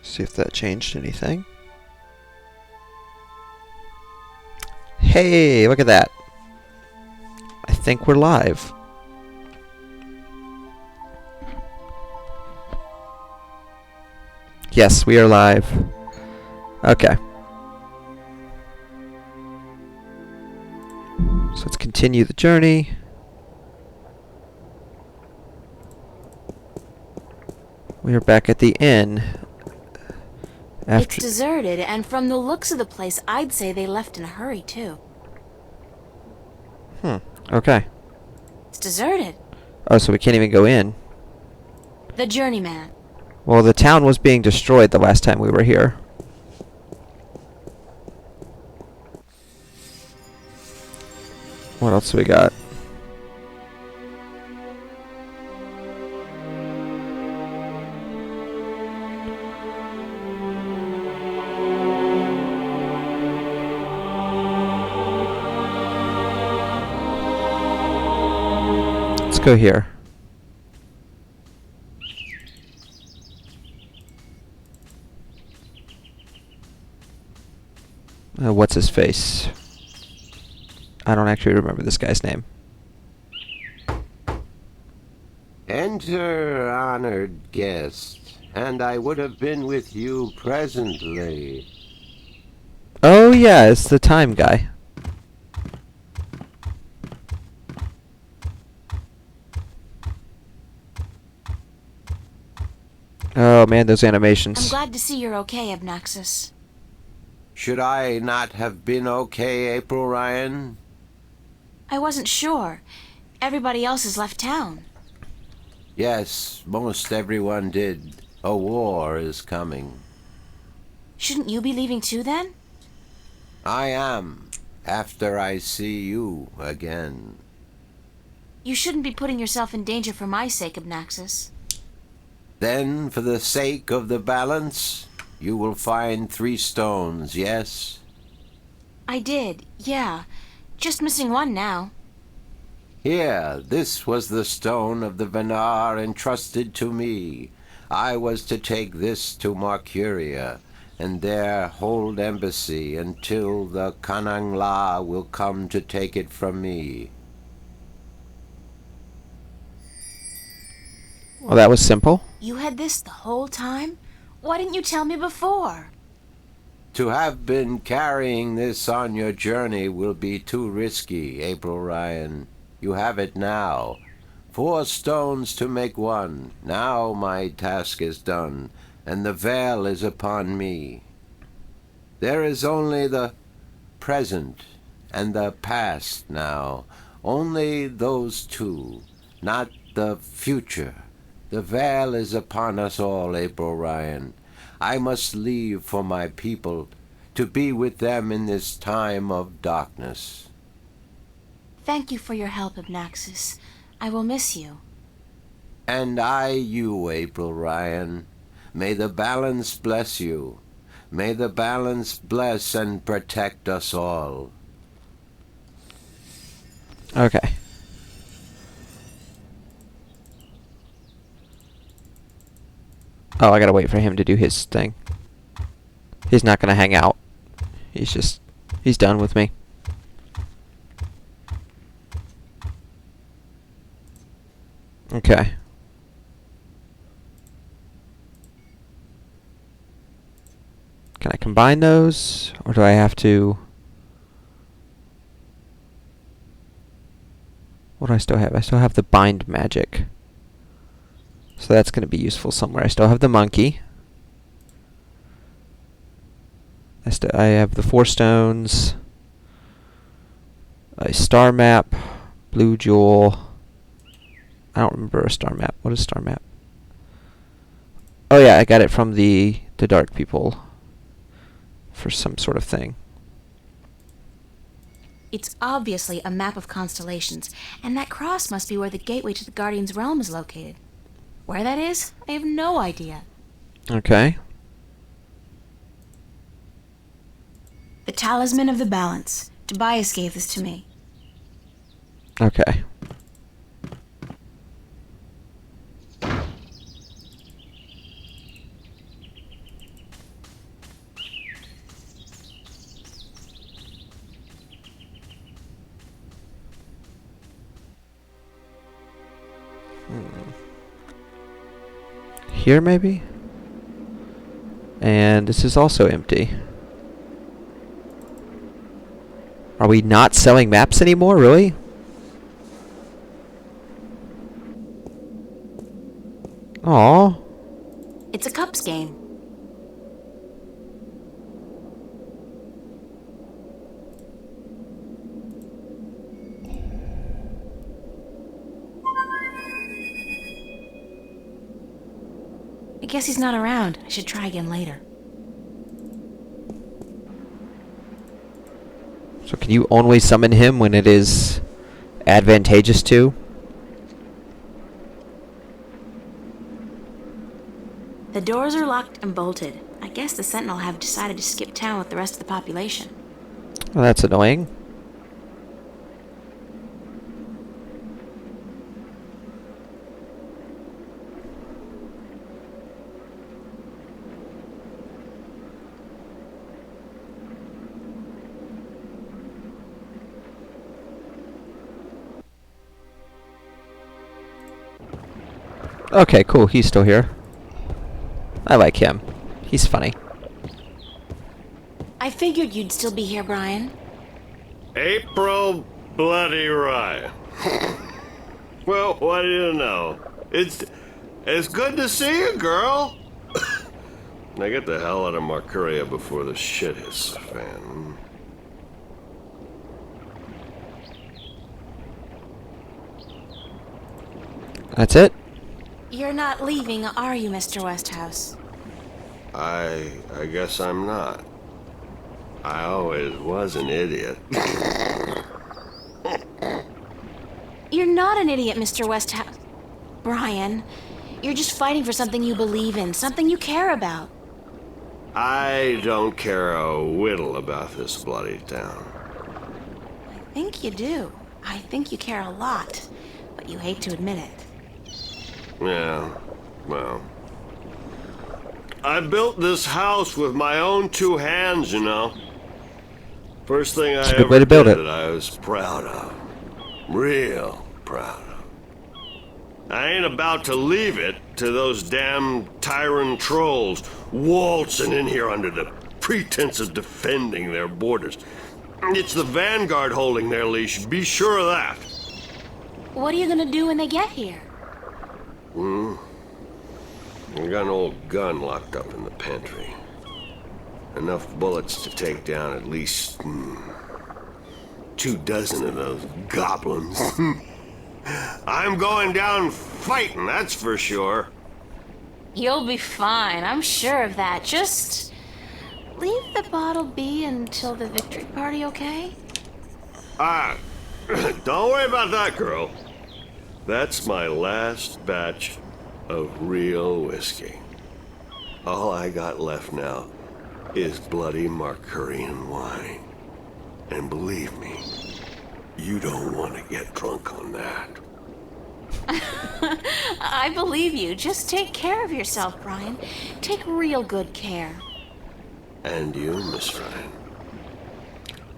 See if that changed anything. Hey, look at that. I think we're live. Yes, we are live. Okay. So let's continue the journey. We are back at the inn. It's deserted, and from the looks of the place, I'd say they left in a hurry, too. Okay. It's deserted. Oh, so we can't even go in. The journeyman. Well, the town was being destroyed the last time we were here. What else do we got? Let's go here. What's his face? I don't actually remember this guy's name. Enter, honored guest, and I would have been with you presently. Oh yeah, it's the time guy. Oh man, those I'm animations. glad to see you're okay, Abnaxis. Should I not have been okay, April Ryan? I wasn't sure. Everybody else has left town. Yes, most everyone did. A war is coming. Shouldn't you be leaving too, then? I am, after I see you again. You shouldn't be putting yourself in danger for my sake, Abnaxis. Then, for the sake of the balance, you will find 3 stones, yes? I did, yeah. Just missing one now. Here, this was the stone of the Venar entrusted to me. I was to take this to Marcuria, and there hold embassy until the Kanangla will come to take it from me. Well, that was simple. You had this the whole time? Why didn't you tell me before? To have been carrying this on your journey will be too risky, April Ryan. You have it now. 4 stones to make one. Now my task is done, and the veil is upon me. There is only the present and the past now. Only those 2, not the future. The veil is upon us all, April Ryan. I must leave for my people, to be with them in this time of darkness. Thank you for your help, Abnaxis. I will miss you. And I you, April Ryan. May the balance bless you. May the balance bless and protect us all. Okay. Oh, I gotta wait for him to do his thing. He's not gonna hang out. He's done with me. Okay. Can I combine those? Or do I have to... What do I still have? I still have the bind magic. So that's going to be useful somewhere. I still have the monkey. I have the 4 stones. A star map. Blue jewel. I don't remember a star map. What is star map? Oh yeah, I got it from the dark people. For some sort of thing. It's obviously a map of constellations, and that cross must be where the gateway to the Guardian's realm is located. Where that is, I have no idea. Okay. The Talisman of the Balance. Tobias gave this to me. Okay. Here, maybe? And this is also empty. Are we not selling maps anymore, really? Aw. It's a cups game. I guess he's not around. I should try again later. So can you only summon him when it is advantageous to? The doors are locked and bolted. I guess the Sentinel have decided to skip town with the rest of the population. Well, that's annoying. Okay, cool. He's still here. I like him. He's funny. I figured you'd still be here, Brian. April Bloody Ryan. Well, what do you know? It's good to see you, girl. Now get the hell out of Marcuria before the shit hits the fan. That's it? You're not leaving, are you, Mr. Westhouse? I guess I'm not. I always was an idiot. You're not an idiot, Mr. Westhouse. Brian, you're just fighting for something you believe in, something you care about. I don't care a whittle about this bloody town. I think you do. I think you care a lot, but you hate to admit it. Yeah, well. I built this house with my own two hands, you know. First thing I a good ever way to build did it. that I was proud of. Real proud of. I ain't about to leave it to those damn tyrant trolls waltzing in here under the pretense of defending their borders. It's the Vanguard holding their leash, be sure of that. What are you gonna do when they get here? I got an old gun locked up in the pantry. Enough bullets to take down at least 24 of those goblins. I'm going down fighting, that's for sure. You'll be fine, I'm sure of that. Just leave the bottle be until the victory party, okay? Don't worry about that, girl. That's my last batch of real whiskey. All I got left now is bloody Marcurian wine. And believe me, you don't want to get drunk on that. I believe you. Just take care of yourself, Brian. Take real good care. And you, Miss Ryan.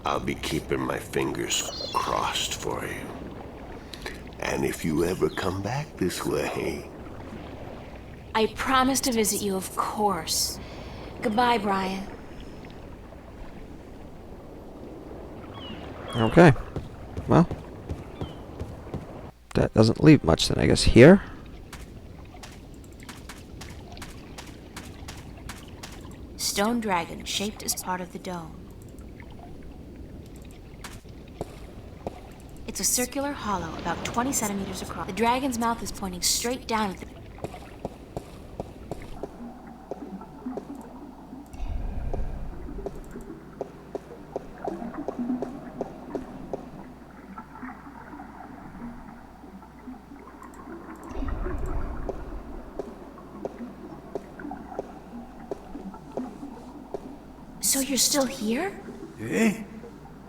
I'll be keeping my fingers crossed for you. And if you ever come back this way... I promise to visit you, of course. Goodbye, Brian. Okay. Well. That doesn't leave much then, I guess. Here? Stone dragon shaped as part of the dome. It's a circular hollow about 20 centimeters across. The dragon's mouth is pointing straight down at the... So you're still here? Eh?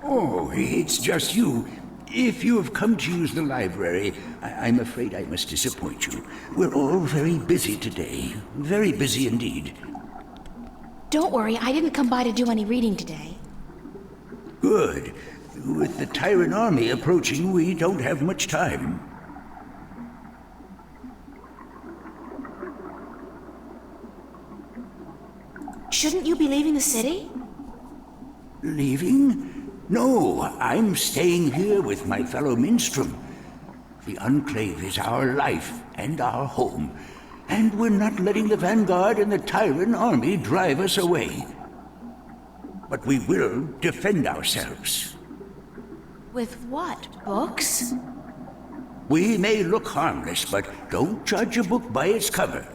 Oh, it's just you. If you have come to use the library, I'm afraid I must disappoint you. We're all very busy today. Very busy indeed. Don't worry, I didn't come by to do any reading today. Good. With the Tyrant army approaching, we don't have much time. shouldn't you be leaving the city? Leaving? No, I'm staying here with my fellow Minstrom. The Enclave is our life and our home, and we're not letting the Vanguard and the Tyrant army drive us away. But we will defend ourselves. With what? Books? We may look harmless, but don't judge a book by its cover.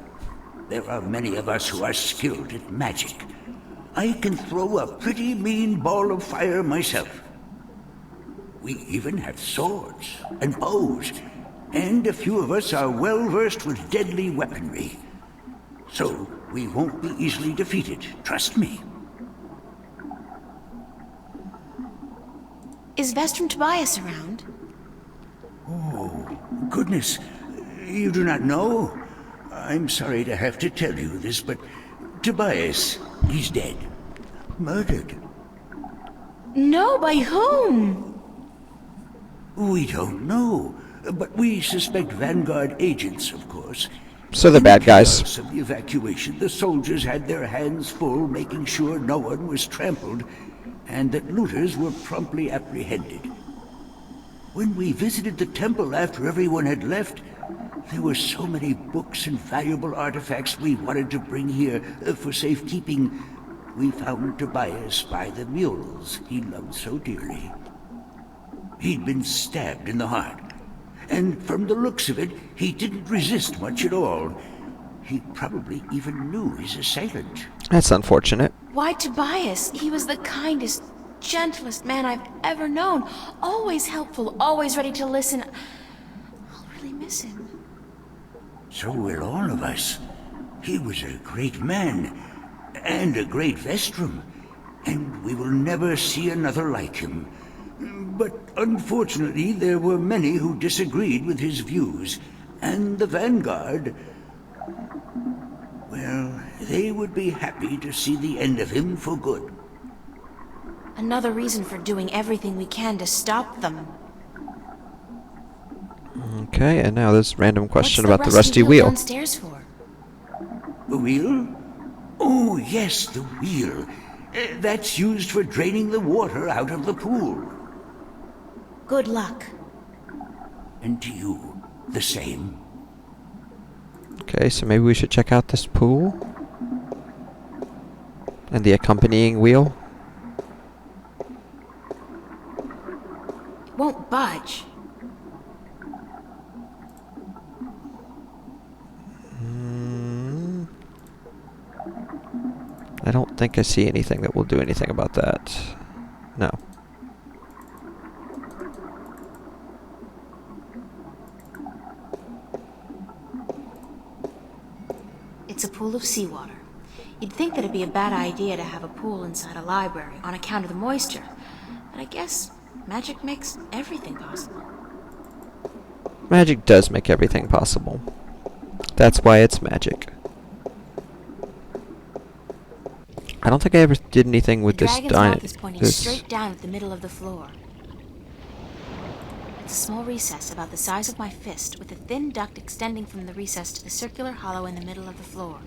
There are many of us who are skilled at magic. I can throw a pretty mean ball of fire myself. We even have swords and bows, and a few of us are well versed with deadly weaponry. So we won't be easily defeated, trust me. Is Vestrum Tobias around? Oh, goodness. You do not know? I'm sorry to have to tell you this, but Tobias, he's dead. Murdered. No, by whom? We don't know, but we suspect Vanguard agents, of course. So the In bad guys. chaos of the evacuation, the soldiers had their hands full making sure no one was trampled, and that looters were promptly apprehended. When we visited the temple after everyone had left, there were so many books and valuable artifacts we wanted to bring here for safekeeping. We found Tobias by the mules he loved so dearly. He'd been stabbed in the heart, and from the looks of it, he didn't resist much at all. He probably even knew his assailant. That's unfortunate. Why Tobias? He was the kindest, gentlest man I've ever known. Always helpful, always ready to listen. I'll really miss him. So will all of us. He was a great man, and a great Vestrum, and we will never see another like him. But unfortunately, there were many who disagreed with his views, and the Vanguard, well, they would be happy to see the end of him for good. Another reason for doing everything we can to stop them. Okay, and now this random question What's about the rusty wheel. downstairs for? The wheel? Oh, yes, the wheel. That's used for draining the water out of the pool. Good luck. And to you, the same. Okay, so maybe we should check out this pool and the accompanying wheel. It won't budge. I don't think I see anything that will do anything about that. No. It's a pool of seawater. You'd think that it'd be a bad idea to have a pool inside a library on account of the moisture. But I guess magic makes everything possible. Magic does make everything possible. That's why it's magic. I don't think I ever did anything with The this dragon's mouth is pointing straight down at the middle of the floor. It's a small recess about the size of my fist, with a thin duct extending from the recess to the circular hollow in the middle of the floor.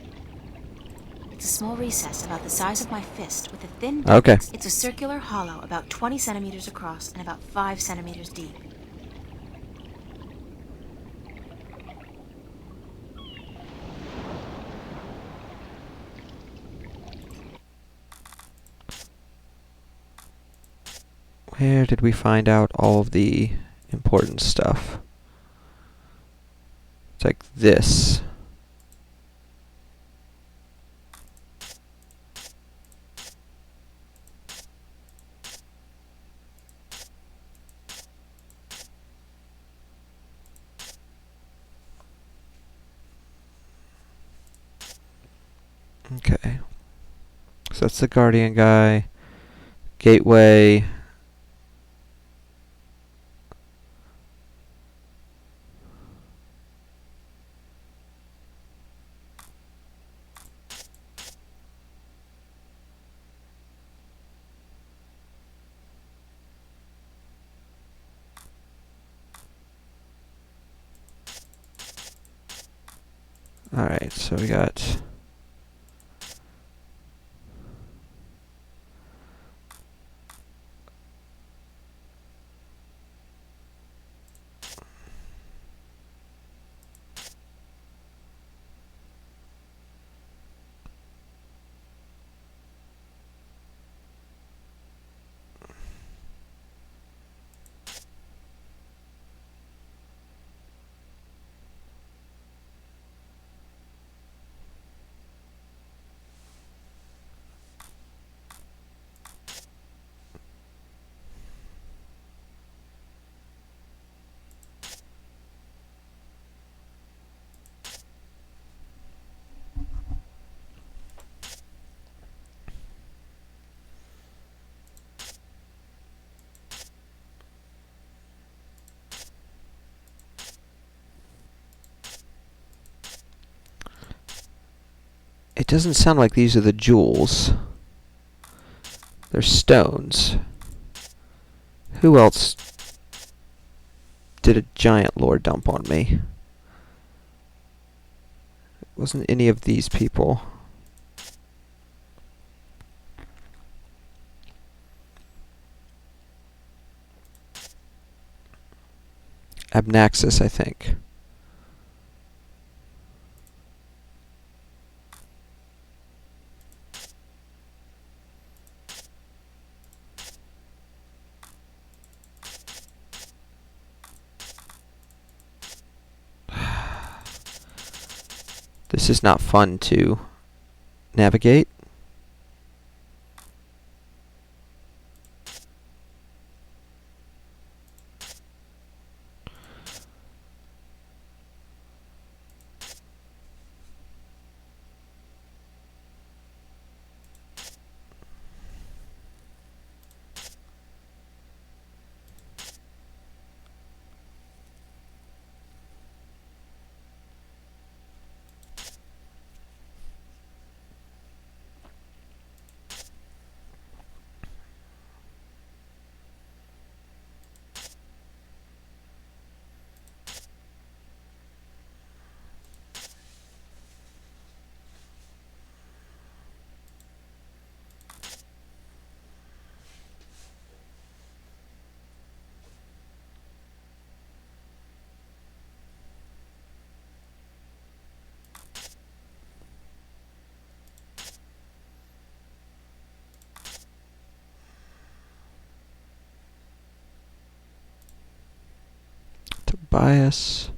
It's a small recess about the size of my fist, with a thin duct. Okay. It's a circular hollow about 20 centimeters across and about 5 centimeters deep. Where did we find out all of the important stuff? It's like this. Okay. So that's the Guardian guy. Gateway. Alright, so we got It doesn't sound like these are the jewels. They're stones. Who else did a giant lore dump on me? It wasn't any of these people. Abnaxis, I think. This is not fun to navigate. Tobias.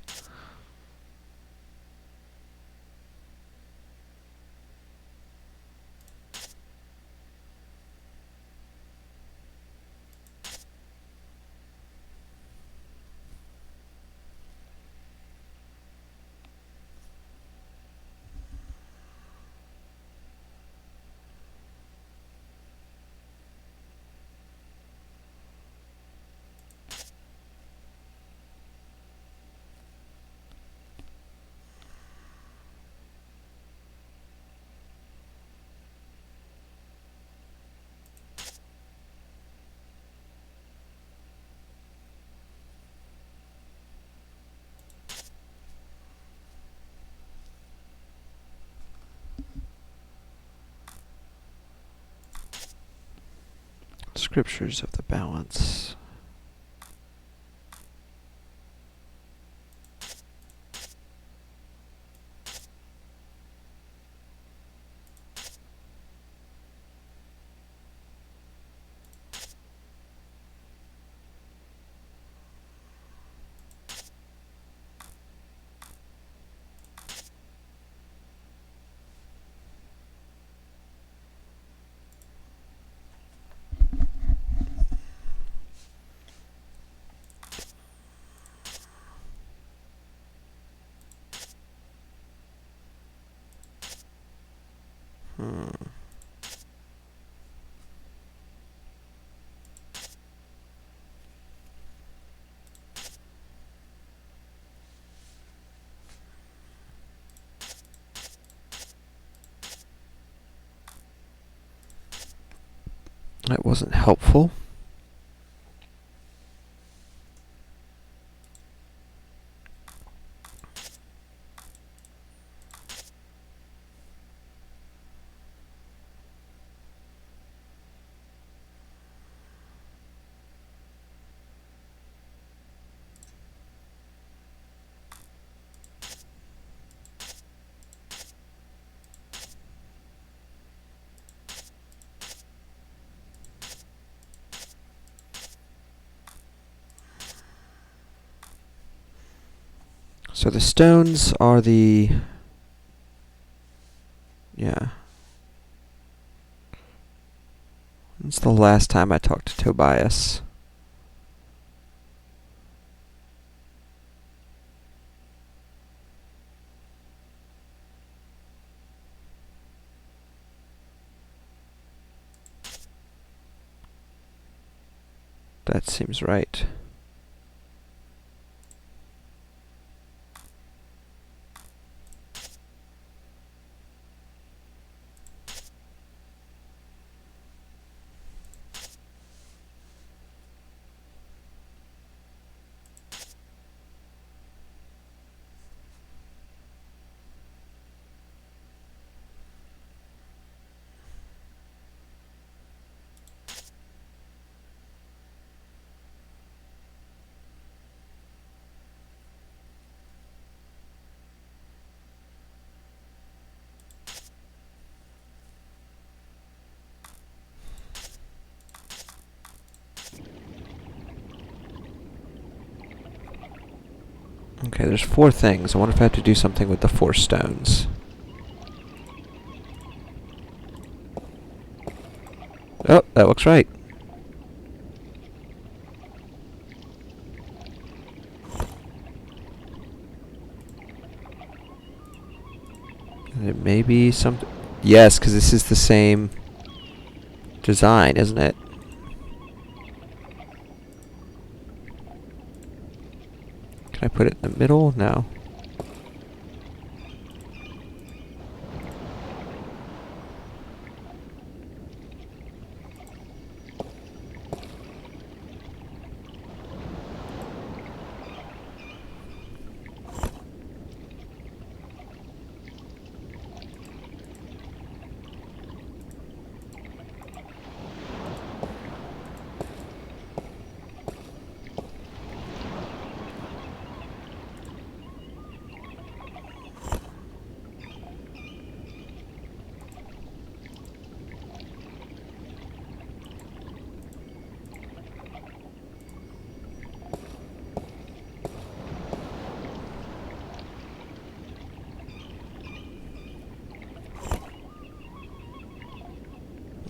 Scriptures of the Balance. That wasn't helpful. So the stones are the... Yeah. When's the last time I talked to Tobias? That seems right. Okay, there's 4 things. I wonder if I have to do something with the 4 stones. Oh, that looks right. And it may be something... Yes, because this is the same design, isn't it? Can I put it in the middle? No.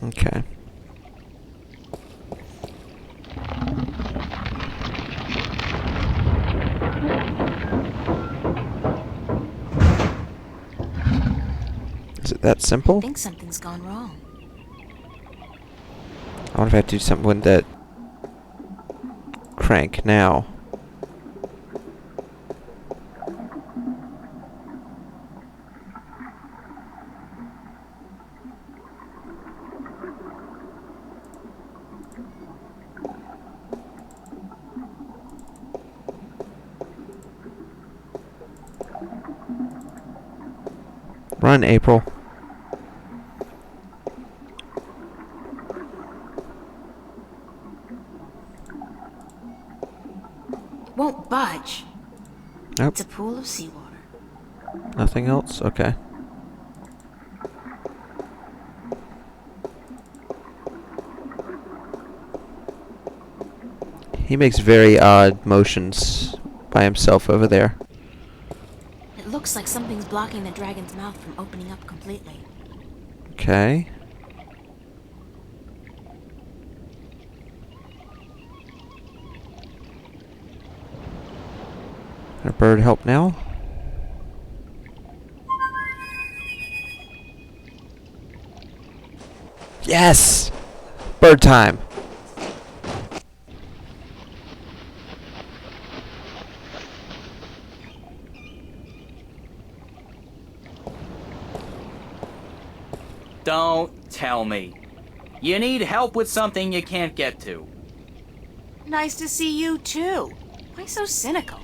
Okay. Is it that I simple? think something's gone wrong. I wonder if I have to do something with that crank now. Run, April. It won't budge. Nope. It's a pool of seawater. Nothing else? Okay. He makes very odd motions by himself over there. It looks like something's blocking the dragon's mouth from opening up completely. Okay. Can a bird help now? Yes! Bird time! Don't tell me. You need help with something you can't get to. Nice to see you too. Why so cynical?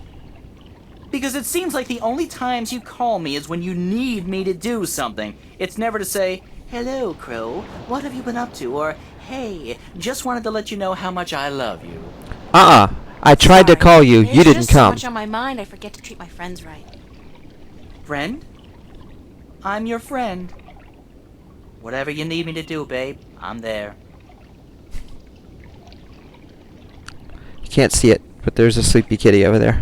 Because it seems like the only times you call me is when you need me to do something. It's never to say, "Hello, Crow, what have you been up to?" Or, "Hey, just wanted to let you know how much I love you." I tried to Sorry. call you. There's You didn't just so come. much on my mind, I forget to treat my friends right. Friend? I'm your friend. Whatever you need me to do, babe, I'm there. You can't see it, but there's a sleepy kitty over there.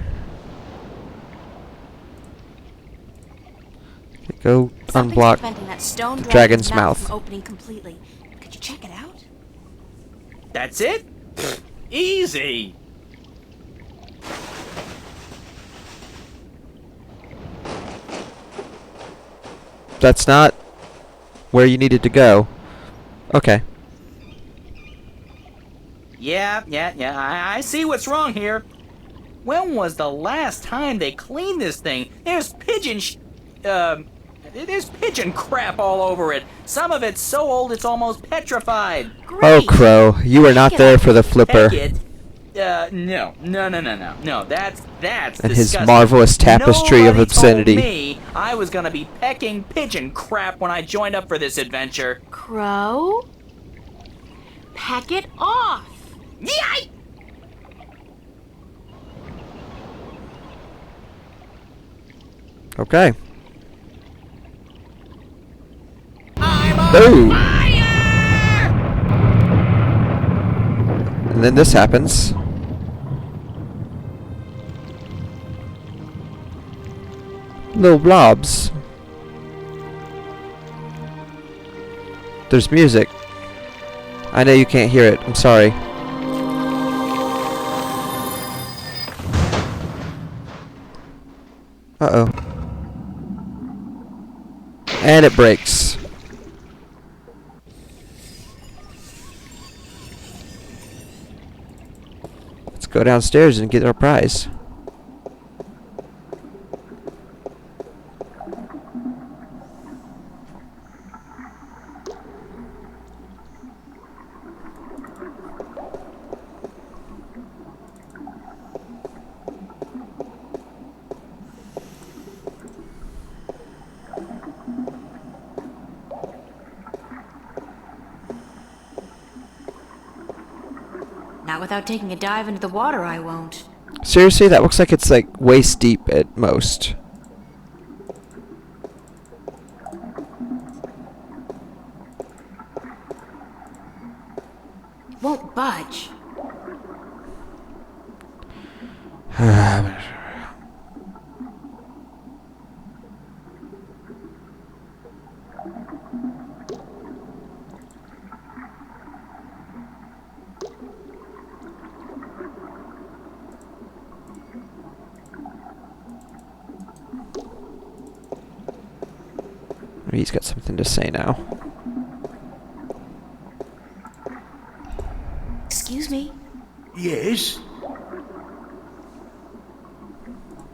Okay, go Something's unblock preventing that stone the dragon's mouth. from opening completely. Could you check it out? That's it? Easy! That's not where you needed to go. Okay. Yeah, I see what's wrong here. When was the last time they cleaned this thing? There's there's pigeon crap all over it. Some of it's so old it's almost petrified. Oh, Great! Crow, you were not Pick it there up. for the flipper. Peck it? No. That's And his disgusting. marvelous tapestry of Nobody obscenity. Told me I was gonna be pecking pigeon crap when I joined up for this adventure. Crow? Pack it off! Yikes! Okay. I'm on Ooh. fire! And then this happens. Little blobs. There's music. I know you can't hear it. I'm sorry. Uh-oh. And it breaks. Let's go downstairs and get our prize. Not without taking a dive into the water, I won't. Seriously, that looks like it's like waist deep at most. It won't budge. Maybe he's got something to say now. Excuse me. Yes?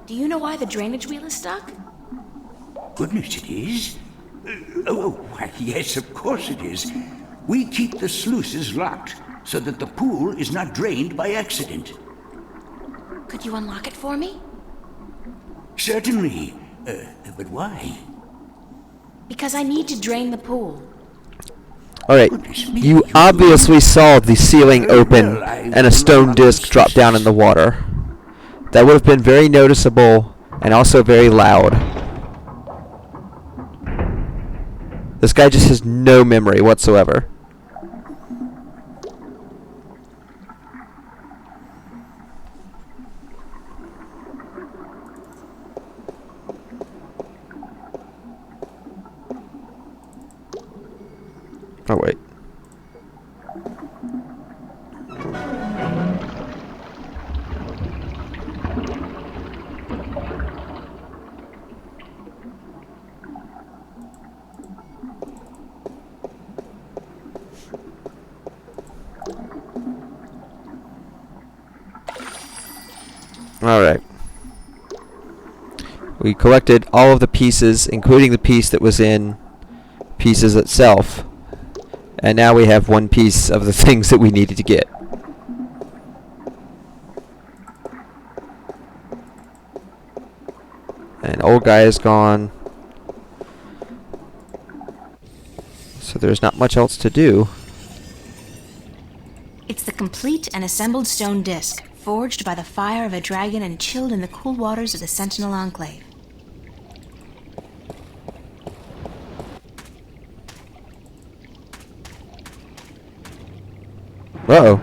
Do you know why the drainage wheel is stuck? Goodness, it is. Why, yes, of course it is. We keep the sluices locked so that the pool is not drained by accident. Could you unlock it for me? Certainly. But why? Because I need to drain the pool. Alright, you obviously saw the ceiling open and a stone disc drop down in the water. That would have been very noticeable and also very loud. This guy just has no memory whatsoever. Oh, wait. Alright. We collected all of the pieces, including the piece that was in Pieces itself. And now we have one piece of the things that we needed to get. And old guy is gone. So there's not much else to do. It's the complete and assembled stone disc, forged by the fire of a dragon and chilled in the cool waters of the Sentinel Enclave. Uh-oh.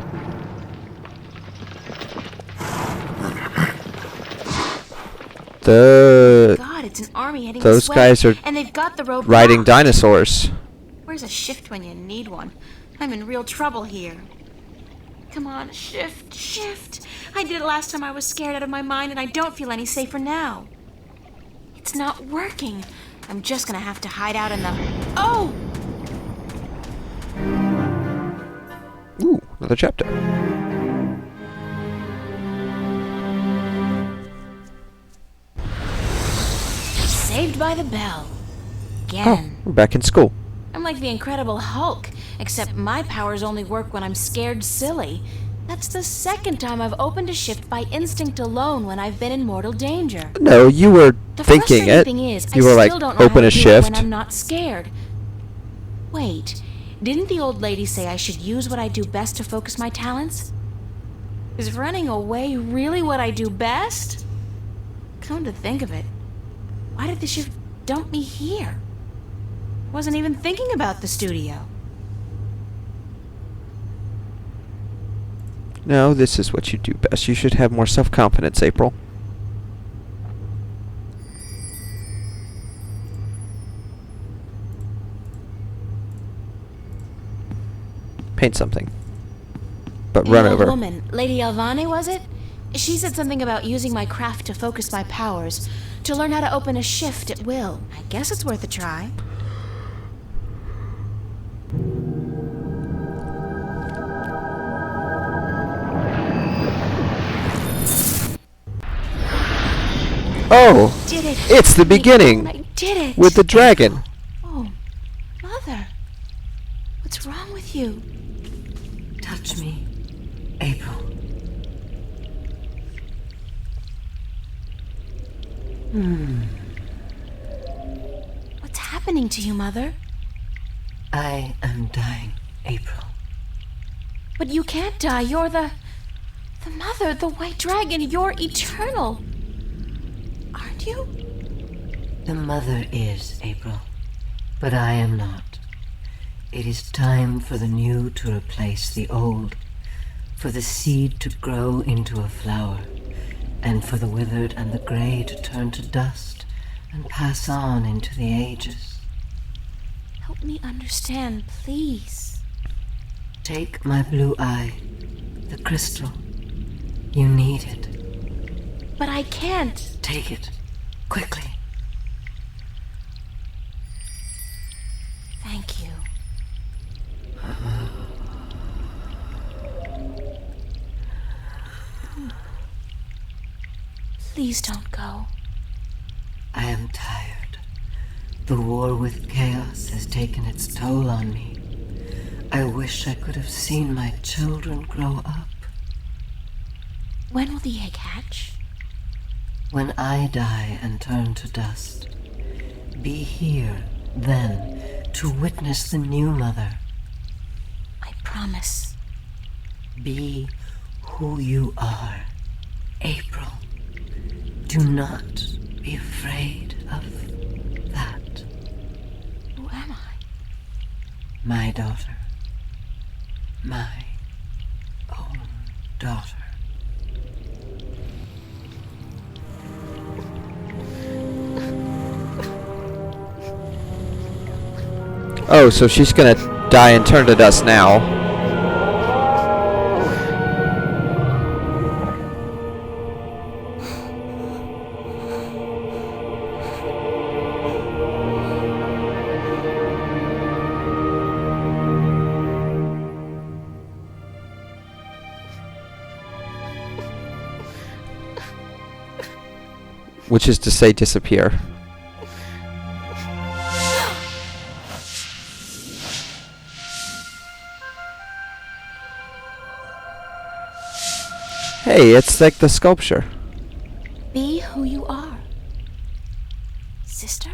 God, it's an army heading Those this way, guys are and they've got the road riding blocked. dinosaurs. Where's a shift when you need one? I'm in real trouble here. Come on, shift, shift. I did it last time I was scared out of my mind, and I don't feel any safer now. It's not working. I'm just gonna have to hide out in the... Oh! Ooh, another chapter. Saved by the bell. Oh, Again. we're back in school. I'm like the Incredible Hulk, except my powers only work when I'm scared silly. That's the second time I've opened a shift by instinct alone when I've been in mortal danger. No, you were The thinking frustrating it. thing is, You I were like, still don't know open how a to do it shift. when I'm not scared. Wait, didn't the old lady say I should use what I do best to focus my talents? Is running away really what I do best? Come to think of it, why did the shift dump me here? Wasn't even thinking about the studio. No, this is what you do best. You should have more self-confidence, April. paint something. But run An old over. woman, Lady Alvane, was it? She said something about using my craft to focus my powers, to learn how to open a shift at will. I guess it's worth a try. Oh! Did it! It's the beginning! I did it! With the dragon! Oh, Mother. What's wrong with you? Touch me, April. What's happening to you, Mother? I am dying, April. But you can't die. You're the Mother, the White Dragon. You're eternal. Aren't you? The mother is, April, but I am not. It is time for the new to replace the old, for the seed to grow into a flower, and for the withered and the gray to turn to dust and pass on into the ages. Help me understand, please. Take my blue eye, the crystal. You need it. But I can't. Take it, quickly. Thank you. Please don't go. I am tired. The war with chaos has taken its toll on me. I wish I could have seen my children grow up. When will the egg hatch? When I die and turn to dust, be here then to witness the new mother. I promise. Be who you are, April. Do not be afraid of that. Who am I? My daughter. My own daughter. Oh, so she's gonna die and turn to dust now. Which is to say disappear. Hey, it's like the sculpture. Be who you are. Sister?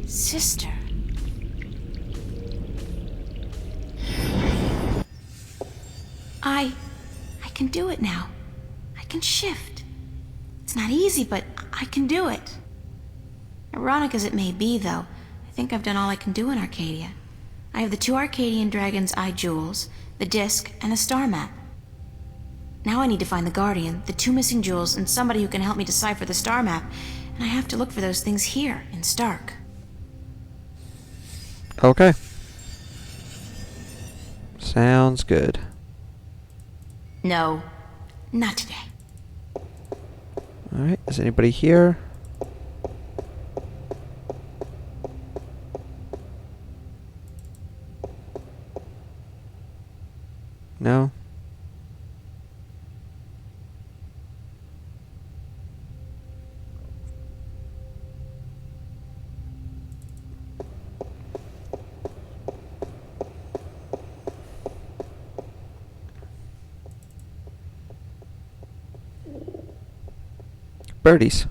Sister. I can do it now. I can shift. It's not easy, but I can do it. Ironic as it may be, though, I think I've done all I can do in Arcadia. I have the 2 Arcadian Dragon's Eye jewels, the disc, and the star map. Now I need to find the Guardian, the 2 missing jewels, and somebody who can help me decipher the star map, and I have to look for those things here, in Stark. Okay. Sounds good. No, not today. Alright, is anybody here? No? Birdies.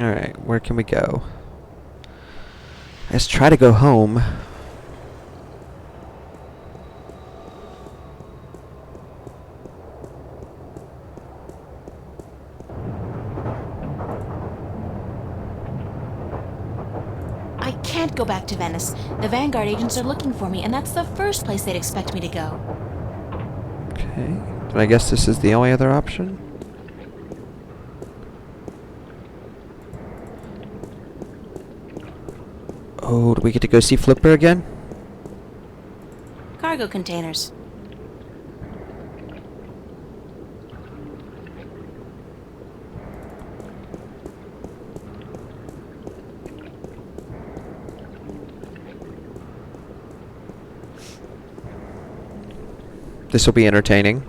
Alright, where can we go? Let's try to go home. can't go back to Venice. The Vanguard agents are looking for me, and that's the first place they'd expect me to go. Okay. Then I guess this is the only other option? Oh, do we get to go see Flipper again? Cargo containers. This will be entertaining.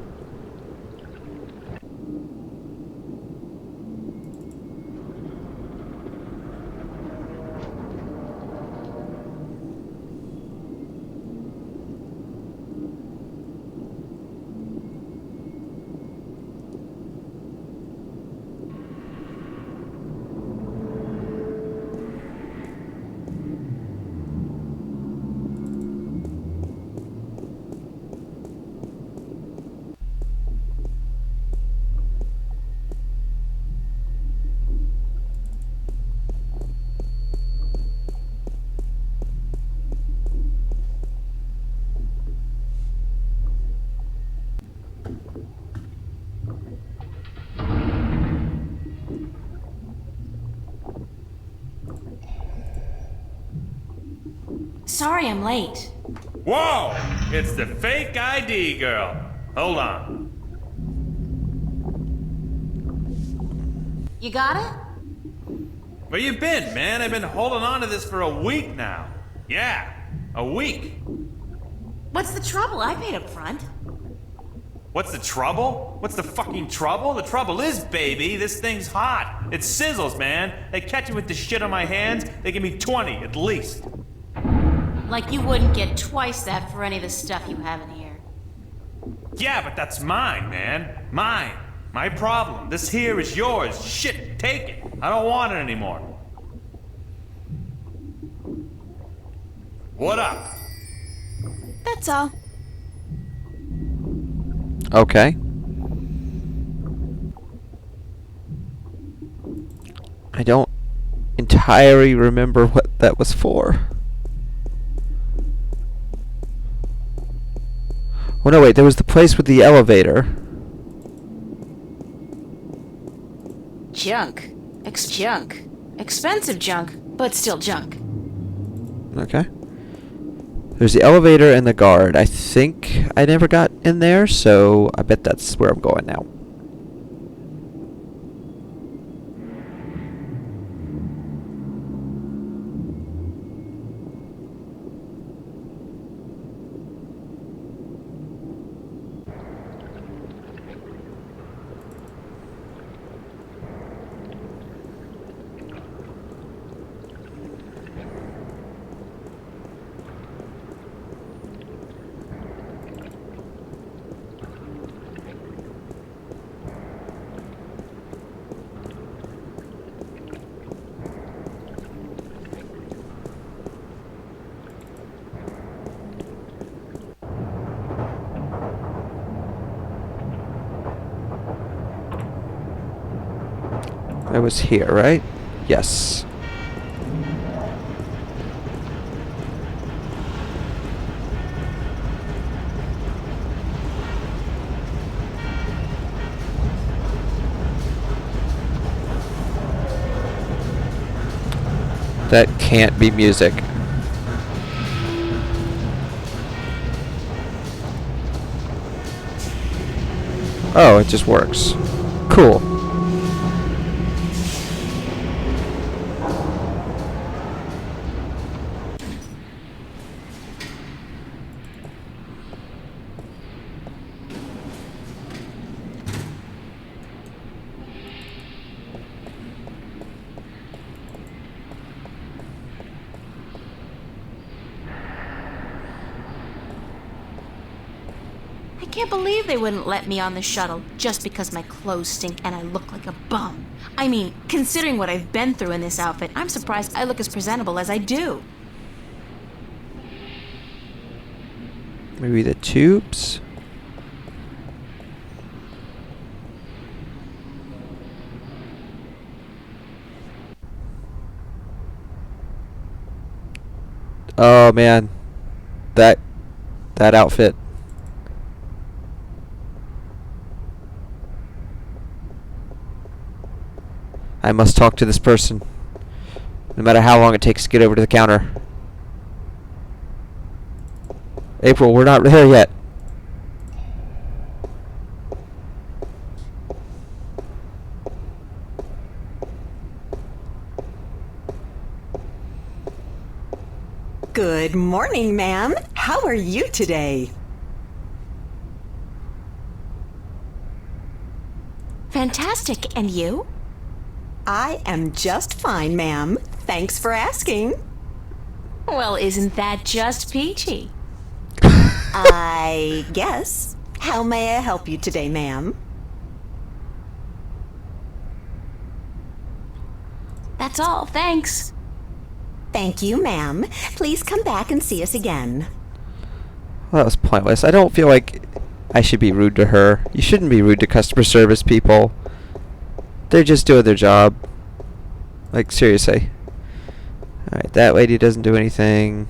Sorry I'm late. Whoa! It's the fake ID girl. Hold on. You got it? Where you been, man? I've been holding on to this for a week now. Yeah, a week. What's the trouble? I paid up front. What's the trouble? What's the fucking trouble? The trouble is, baby, this thing's hot. It sizzles, man. They catch me with the shit on my hands, they give me 20 at least. Like you wouldn't get twice that for any of the stuff you have in here. Yeah, but that's mine, man. Mine. My problem. This here is yours. Shit, take it. I don't want it anymore. What up? That's all. Okay. I don't entirely remember what that was for. Oh no, wait, there was the place with the elevator. Junk. Junk. Expensive junk, but still junk. Okay. There's the elevator and the guard. I think I never got in there, so I bet that's where I'm going now. I was here, right? Yes. That can't be music. Oh, it just works. Cool. I can't believe they wouldn't let me on the shuttle just because my clothes stink and I look like a bum. I mean, considering what I've been through in this outfit, I'm surprised I look as presentable as I do. Maybe the tubes? Oh man, that outfit. I must talk to this person, no matter how long it takes to get over to the counter. April, we're not there yet. Good morning, ma'am. How are you today? Fantastic. And you? I am just fine, ma'am. Thanks for asking. Well, isn't that just peachy? I guess. How may I help you today, ma'am? That's all. Thanks. Thank you, ma'am. Please come back and see us again. Well, that was pointless. I don't feel like I should be rude to her. You shouldn't be rude to customer service people. They're just doing their job. Like, seriously. Alright, that lady doesn't do anything.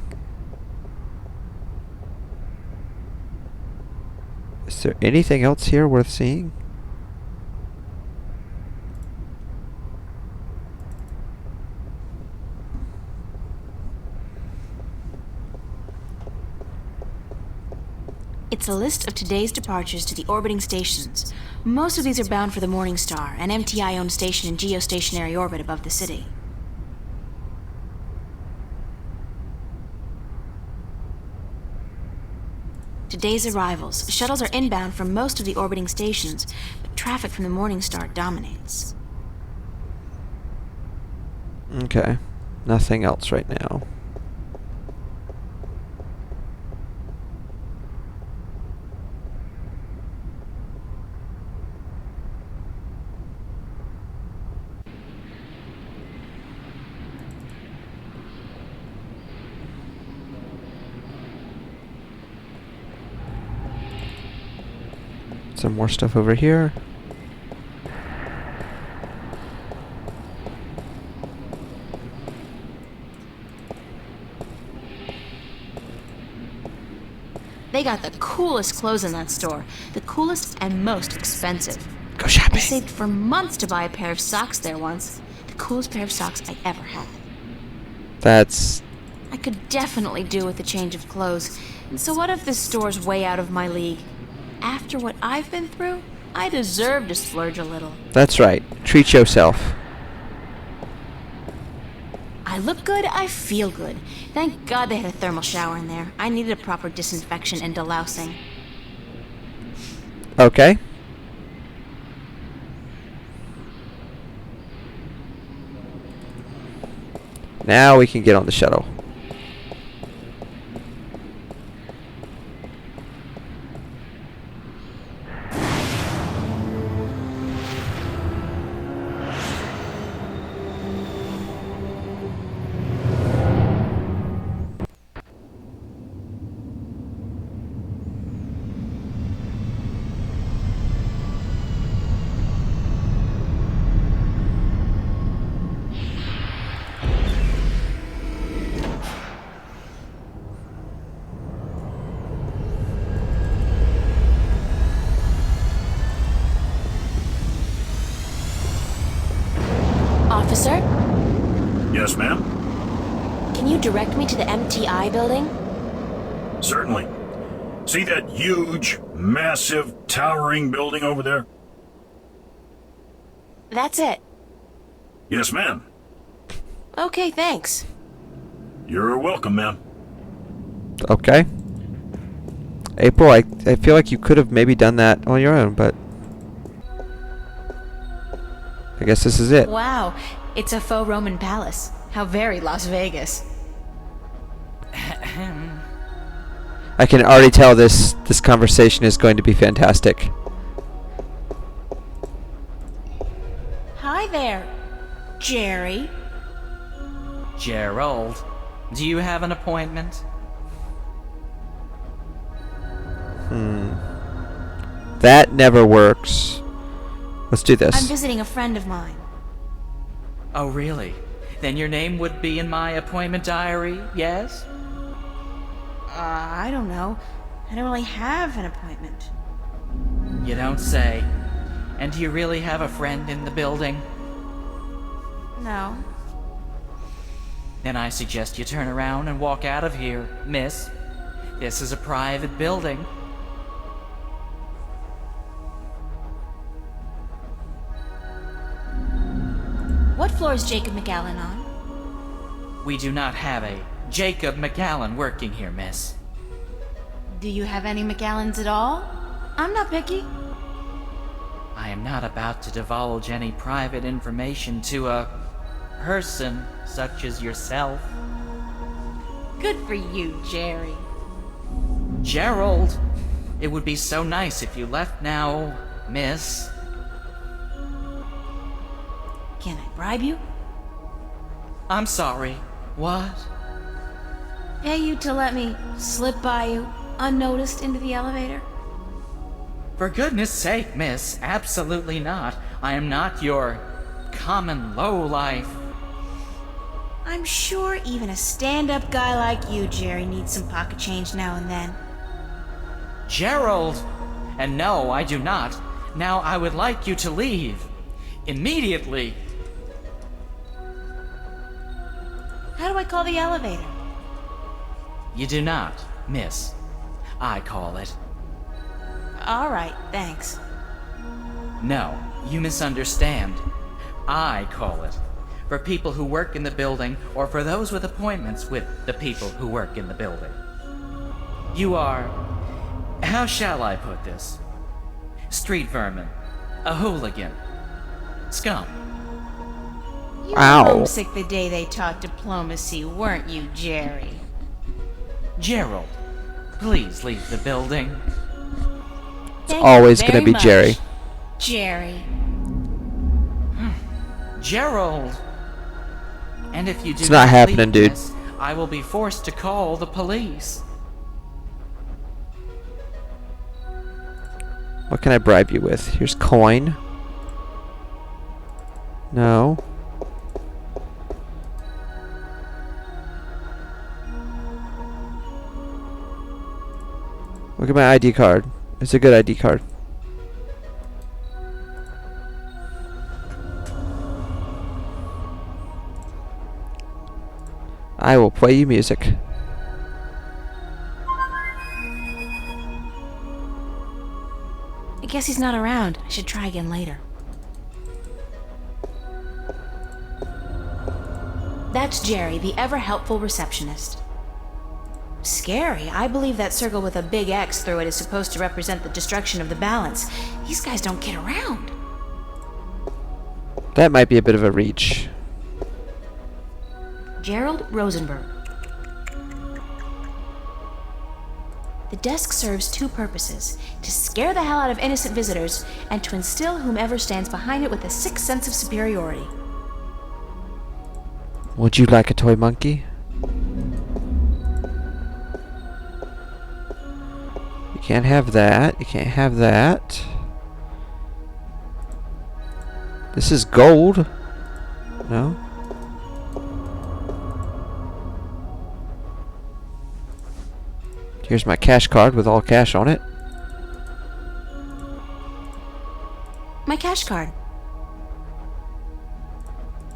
Is there anything else here worth seeing? It's a list of today's departures to the orbiting stations. Most of these are bound for the Morning Star, an MTI-owned station in geostationary orbit above the city. Today's arrivals. Shuttles are inbound from most of the orbiting stations, but traffic from the Morning Star dominates. Okay. Nothing else right now. Some more stuff over here. They got the coolest clothes in that store. The coolest and most expensive. Go shopping. I saved for months to buy a pair of socks there once. The coolest pair of socks I ever had. That's... I could definitely do with a change of clothes. So what if this store's way out of my league? After what I've been through, I deserve to splurge a little. That's right. Treat yourself. I look good, I feel good. Thank God they had a thermal shower in there. I needed a proper disinfection and delousing. Okay. Now we can get on the shuttle. Officer, Yes, ma'am? can you direct me to the MTI building? Certainly. See that huge, massive, towering building over there? That's it. Yes, ma'am. Okay, thanks. You're welcome, ma'am. Okay. April, I feel like you could have maybe done that on your own, but... I guess this is it. Wow, it's a faux Roman palace. How very Las Vegas. I can already tell this conversation is going to be fantastic. Hi there, Jerry. Gerald, do you have an appointment? That never works. Let's do this. I'm visiting a friend of mine. Oh, really? Then your name would be in my appointment diary, yes? I don't know. I don't really have an appointment. You don't say. And do you really have a friend in the building? No. Then I suggest you turn around and walk out of here, miss. This is a private building. What floor is Jacob McAllen on? We do not have a Jacob McAllen working here, miss. Do you have any McAllens at all? I'm not picky. I am not about to divulge any private information to a person such as yourself. Good for you, Jerry. Gerald, it would be so nice if you left now, miss. Can I bribe you? I'm sorry. What? Pay you to let me slip by you, unnoticed, into the elevator? For goodness sake, miss, absolutely not. I am not your common lowlife. I'm sure even a stand-up guy like you, Jerry, needs some pocket change now and then. Gerald! And no, I do not. Now I would like you to leave. Immediately. How do I call the elevator? You do not, miss. I call it. All right, thanks. No, you misunderstand. I call it. For people who work in the building, or for those with appointments with the people who work in the building. You are... how shall I put this? Street vermin. A hooligan. Scum. You Ow. were homesick the day they taught diplomacy, weren't you, Jerry? Gerald, please leave the building. Thank Always you gonna very be much, Jerry. Jerry. Gerald! And if you do It's not happening, leave dude. this, I will be forced to call the police. What can I bribe you with? Here's coin. No. Look at my ID card. It's a good ID card. I will play you music. I guess he's not around. I should try again later. That's Jerry, the ever-helpful receptionist. Scary. I believe that circle with a big X through it is supposed to represent the destruction of the balance. These guys don't get around. That might be a bit of a reach. Gerald Rosenberg. The desk serves two purposes: to scare the hell out of innocent visitors, and to instill whomever stands behind it with a sick sense of superiority. Would you like a toy monkey? You can't have that. You can't have that. This is gold. No? Here's my cash card with all cash on it. My cash card.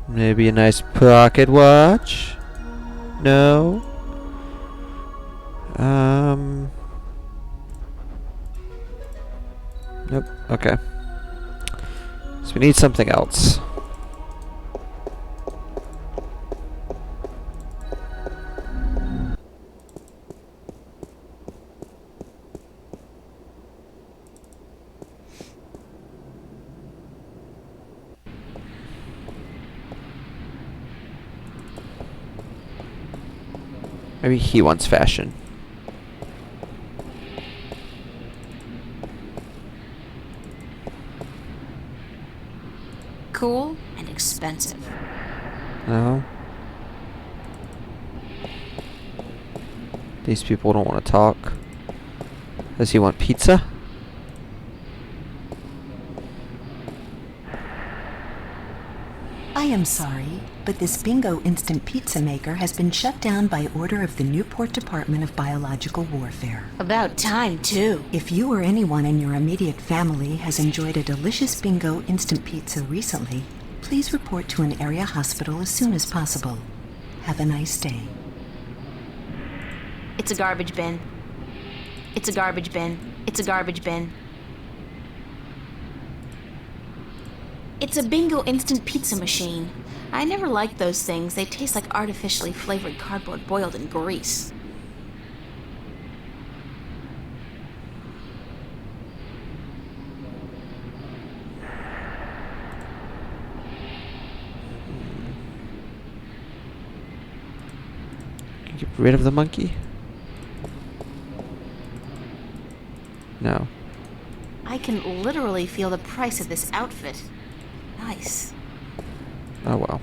Maybe a nice pocket watch? No? Nope. Okay. So we need something else. Maybe he wants fashion. Cool and expensive. No. These people don't want to talk. Does he want pizza? I am sorry, but this Bingo Instant Pizza Maker has been shut down by order of the Newport Department of Biological Warfare. About time, too. If you or anyone in your immediate family has enjoyed a delicious Bingo Instant Pizza recently, please report to an area hospital as soon as possible. Have a nice day. It's a garbage bin. It's a garbage bin. It's a garbage bin. It's a Bingo Instant Pizza machine. I never liked those things. They taste like artificially flavored cardboard boiled in grease. Get rid of the monkey? No. I can literally feel the price of this outfit. Nice. Oh well.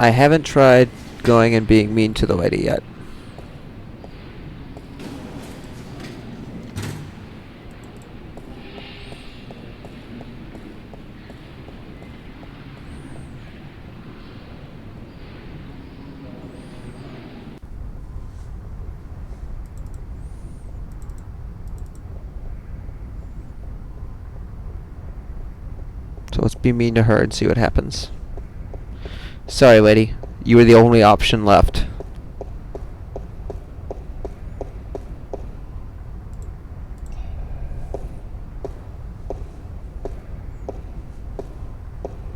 I haven't tried going and being mean to the lady yet. So let's be mean to her and see what happens. Sorry, lady. You were the only option left.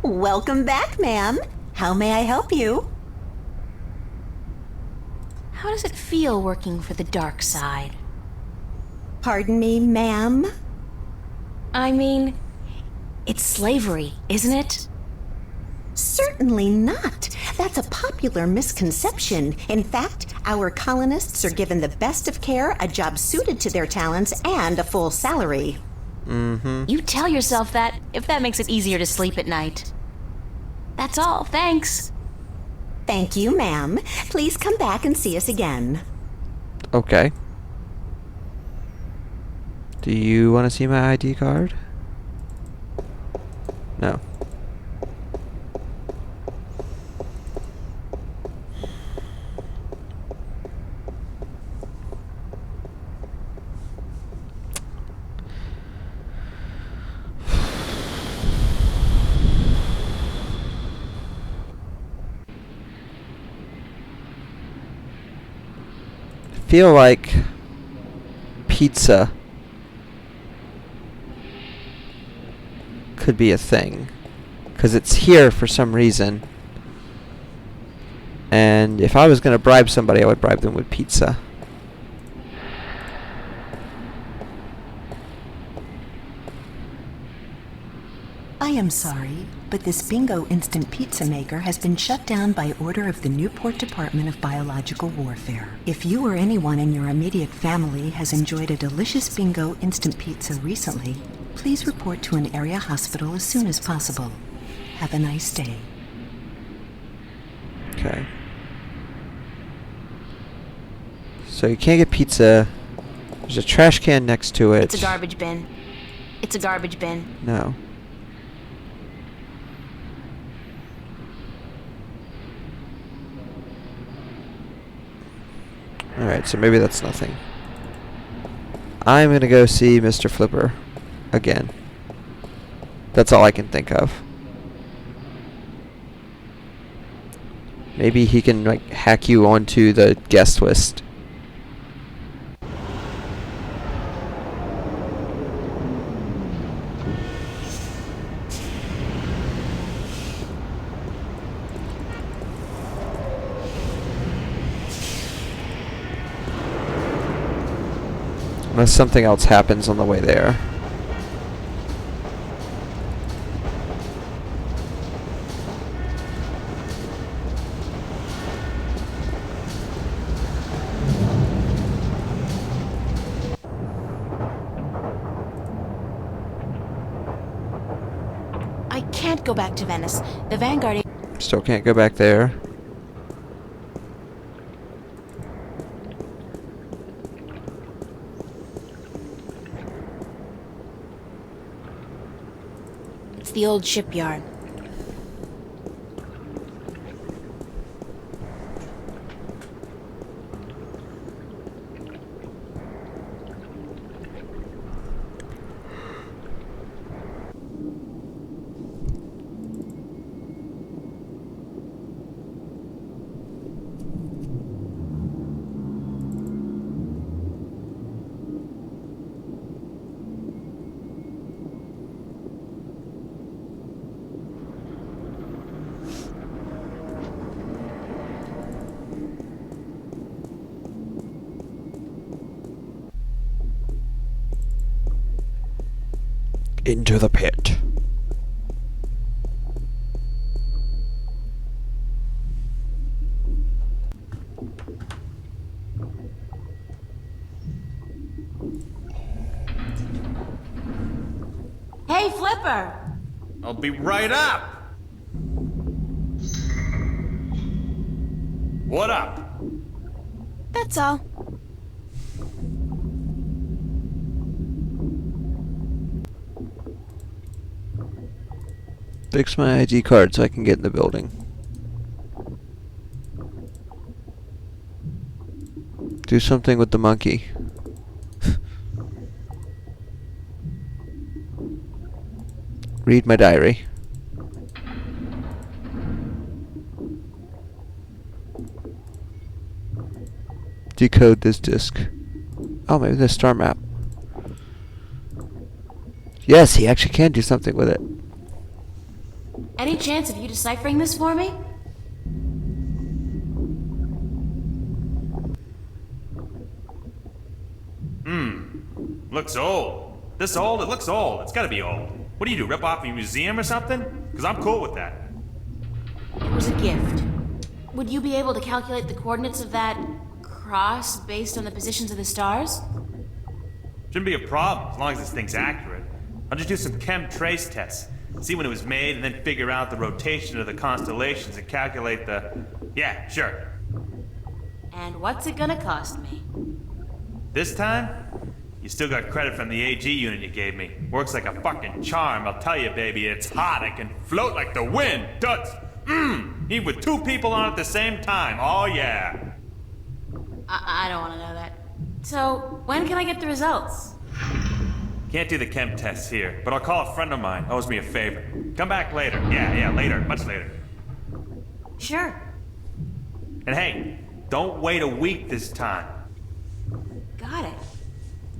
Welcome back, ma'am. How may I help you? How does it feel working for the dark side? Pardon me, ma'am? I mean, it's slavery, isn't it? Certainly not. That's a popular misconception. In fact, our colonists are given the best of care, a job suited to their talents, and a full salary. Mm-hmm. You tell yourself that if that makes it easier to sleep at night. That's all, thanks. Thank you, ma'am. Please come back and see us again. Okay. Do you want to see my ID card? No. Feel like pizza could be a thing, because it's here for some reason, and if I was going to bribe somebody, I would bribe them with pizza. I am sorry, but this Bingo Instant Pizza Maker has been shut down by order of the Newport Department of Biological Warfare. If you or anyone in your immediate family has enjoyed a delicious Bingo Instant Pizza recently, please report to an area hospital as soon as possible. Have a nice day. Okay. So you can't get pizza. There's a trash can next to it. It's a garbage bin. It's a garbage bin. No. Alright, so maybe that's nothing. I'm gonna go see Mr. Flipper again. That's all I can think of. Maybe he can like hack you onto the guest list. Unless something else happens on the way there. I can't go back to Venice. The Vanguard... Still can't go back there. It's the old shipyard. Into the pit. Hey, Flipper! I'll be right up. What up? That's all. Fix my ID card so I can get in the building. Do something with the monkey. Read my diary. Decode this disc. Oh, maybe the star map. Yes, he actually can do something with it. Any chance of you deciphering this for me? Looks old. This old? It looks old. It's gotta be old. What do you do, rip off a museum or something? Because I'm cool with that. It was a gift. Would you be able to calculate the coordinates of that cross based on the positions of the stars? Shouldn't be a problem, as long as this thing's accurate. I'll just do some chem trace tests. See when it was made, and then figure out the rotation of the constellations and calculate the... Yeah, sure. And what's it gonna cost me? This time, you still got credit from the AG unit you gave me. Works like a fucking charm, I'll tell you, baby. It's hot, it can float like the wind. Does. Even with two people on at the same time. Oh, yeah. I don't want to know that. So, when can I get the results? Can't do the chem tests here, but I'll call a friend of mine. Owes me a favor. Come back later. Yeah, later. Much later. Sure. And hey, don't wait a week this time. Got it.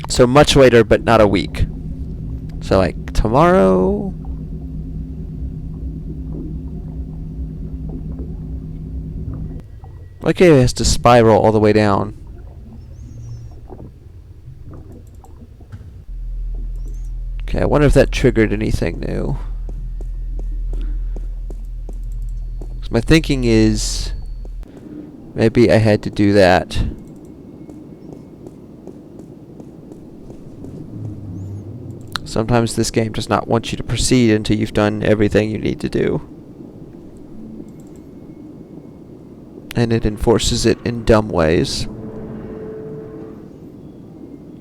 So much later, but not a week. So like tomorrow. Like it has to spiral all the way down. Okay, I wonder if that triggered anything new. 'Cause my thinking is maybe I had to do that. Sometimes this game does not want you to proceed until you've done everything you need to do. And it enforces it in dumb ways.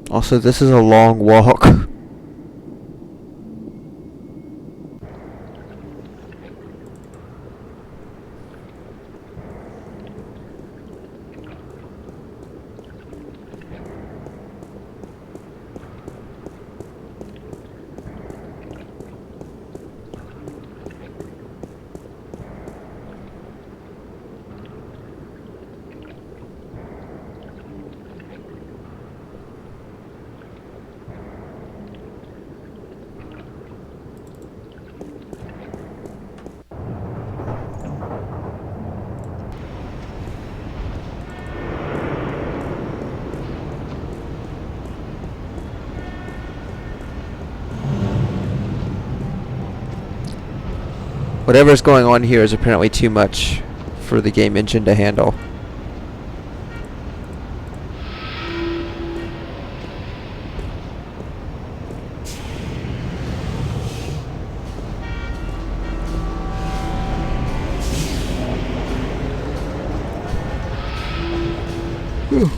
Also, this is a long walk. Whatever's going on here is apparently too much for the game engine to handle. Whew.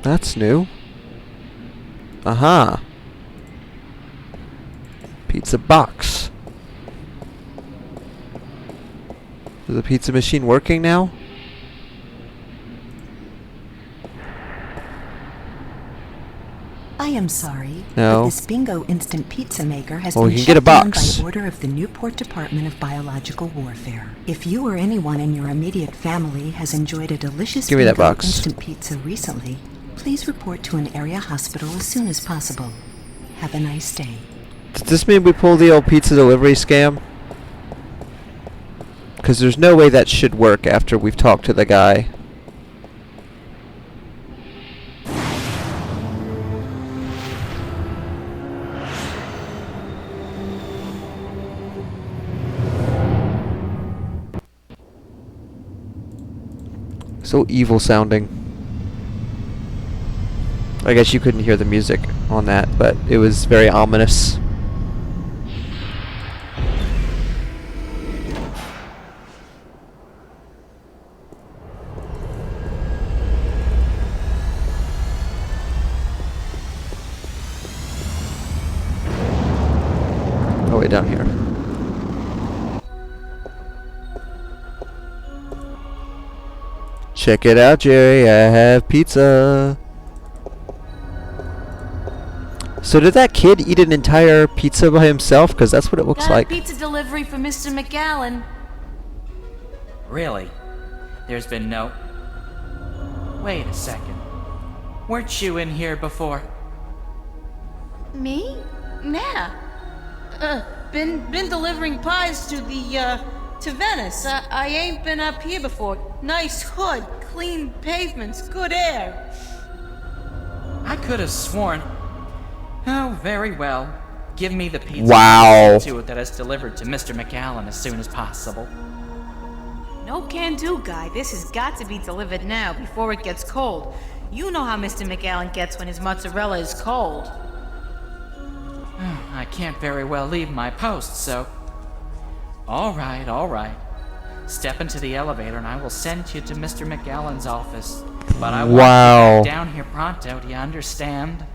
That's new. Aha. Pizza box. Is the pizza machine working now? I am sorry, No. but this Bingo instant pizza maker has Well, been we can shut get a down box. by order of the Newport Department of Biological Warfare. If you or anyone in your immediate family has enjoyed a delicious Give me that Bingo box. instant pizza recently, please report to an area hospital as soon as possible. Have a nice day. Does this mean we pull the old pizza delivery scam? Because there's no way that should work after we've talked to the guy. So evil sounding. I guess you couldn't hear the music on that, but it was very ominous. Oh, way down here. Check it out, Jerry. I have pizza. So did that kid eat an entire pizza by himself? Because that's what it looks Got like. a pizza delivery for Mr. McAllen. Really? There's been no... Wait a second. Weren't you in here before? Me? Nah. Been delivering pies to to Venice. I ain't been up here before. Nice hood, clean pavements, good air. I could have sworn... Oh, very well. Give me the pizza. Wow. To it that is delivered to Mr. McAllen as soon as possible. No can do, guy. This has got to be delivered now before it gets cold. You know how Mr. McAllen gets when his mozzarella is cold. I can't very well leave my post, so... All right. Step into the elevator and I will send you to Mr. McAllen's office. But I want Wow. you down here pronto, do you understand?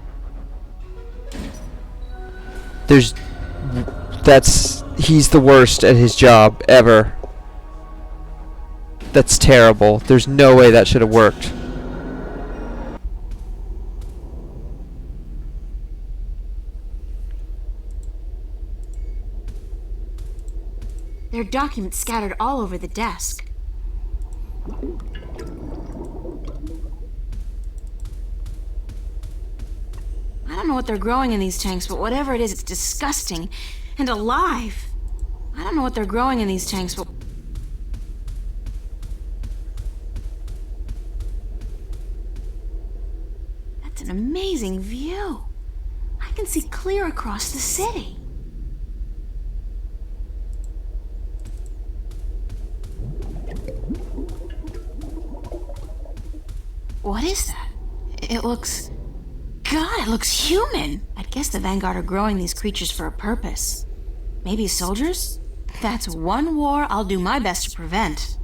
He's the worst at his job ever. That's terrible. There's no way that should have worked. There are documents scattered all over the desk. I don't know what they're growing in these tanks, but whatever it is, it's disgusting and alive. I don't know what they're growing in these tanks, but... That's an amazing view. I can see clear across the city. What is that? It looks... God, it looks human! I'd guess the Vanguard are growing these creatures for a purpose. Maybe soldiers? That's one war I'll do my best to prevent.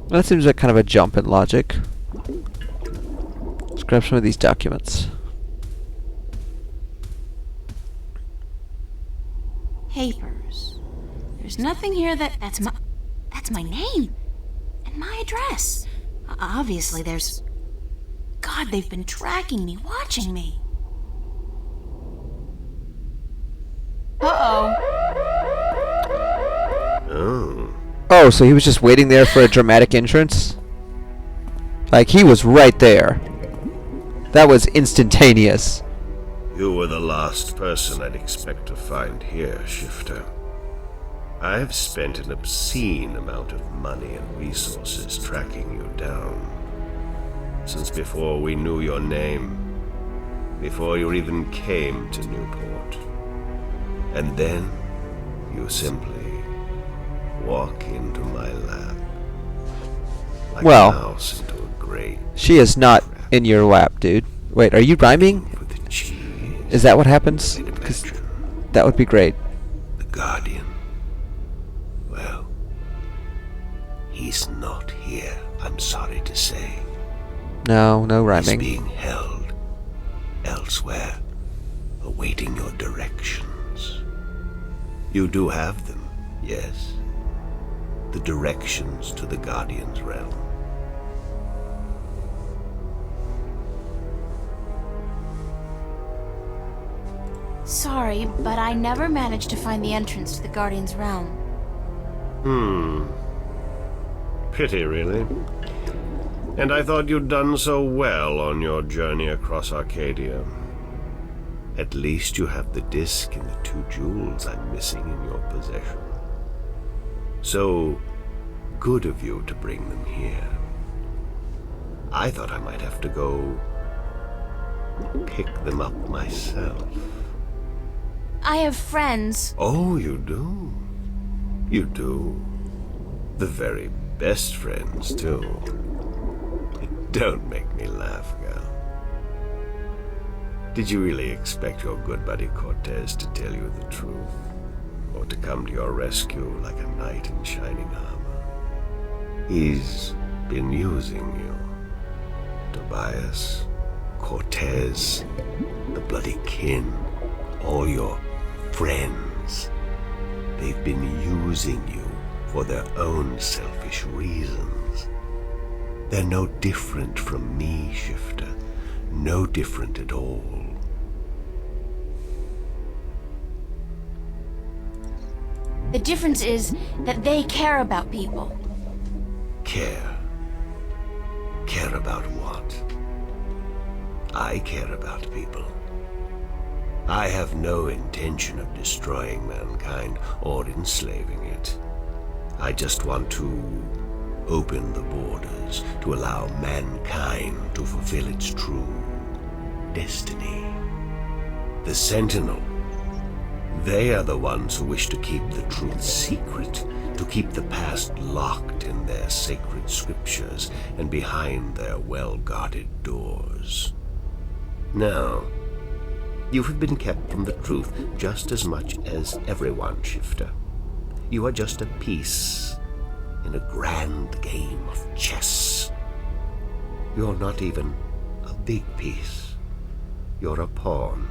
That seems like kind of a jump in logic. Let's grab some of these documents. Papers. There's nothing here that's my name. And my address. Obviously there's... God, they've been tracking me, watching me. Uh-oh. Oh, so he was just waiting there for a dramatic entrance? Like, he was right there. That was instantaneous. You were the last person I'd expect to find here, Shifter. I've spent an obscene amount of money and resources tracking you down. since before we knew your name, before you even came to Newport. And then you simply walk into my lap, like Well, a mouse into a grate. She is not in your lap, dude. Wait, are you rhyming? With the cheese, Is that what happens? and a 'Cause bedroom. that would be great. The Guardian. Well, he's not here, I'm sorry to say. No, no He's rhyming. being held elsewhere, awaiting your directions. You do have them, yes. The directions to the Guardian's realm. Sorry, but I never managed to find the entrance to the Guardian's realm. Pity, really. And I thought you'd done so well on your journey across Arcadia. At least you have the disc and the 2 jewels I'm missing in your possession. So good of you to bring them here. I thought I might have to go pick them up myself. I have friends. Oh, you do? You do? The very best friends, too. Don't make me laugh, girl. Did you really expect your good buddy Cortez to tell you the truth? Or to come to your rescue like a knight in shining armor? He's been using you. Tobias, Cortez, the bloody kin, all your friends. They've been using you for their own selfish reasons. They're no different from me, Shifter. No different at all. The difference is that they care about people. Care? Care about what? I care about people. I have no intention of destroying mankind or enslaving it. I just want to open the borders to allow mankind to fulfill its true destiny. The Sentinel, they are the ones who wish to keep the truth secret, to keep the past locked in their sacred scriptures and behind their well-guarded doors. Now, you have been kept from the truth just as much as everyone, Shifter. You are just a piece in a grand game of chess. You're not even a big piece. You're a pawn.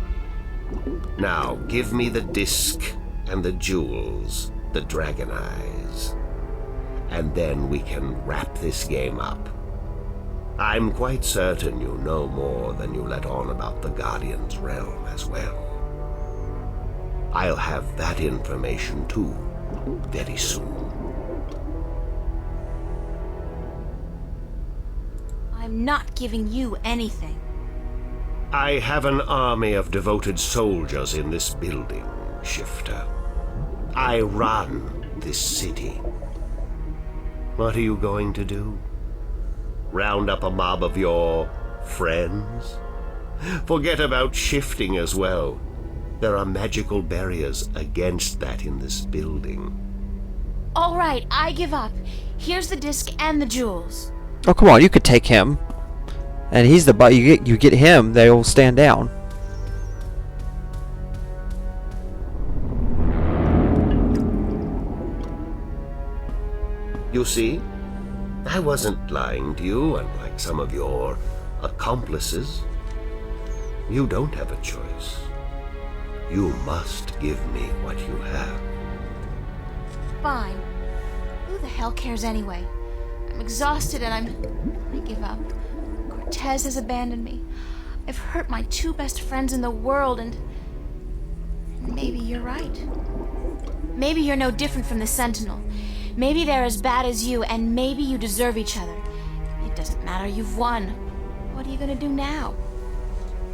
Now, give me the disc and the jewels, the dragon eyes, and then we can wrap this game up. I'm quite certain you know more than you let on about the Guardian's realm as well. I'll have that information too, very soon. I'm not giving you anything. I have an army of devoted soldiers in this building, Shifter. I run this city. What are you going to do? Round up a mob of your friends? Forget about shifting as well. There are magical barriers against that in this building. All right, I give up. Here's the disc and the jewels. Oh, come on, you could take him. And he's the butt. You get him, they'll stand down. You see, I wasn't lying to you, unlike some of your accomplices. You don't have a choice. You must give me what you have. Fine. Who the hell cares anyway? I'm exhausted and I give up. Cortez has abandoned me. I've hurt my 2 best friends in the world and maybe you're right. Maybe you're no different from the Sentinel. Maybe they're as bad as you, and maybe you deserve each other. It doesn't matter, you've won. What are you gonna do now?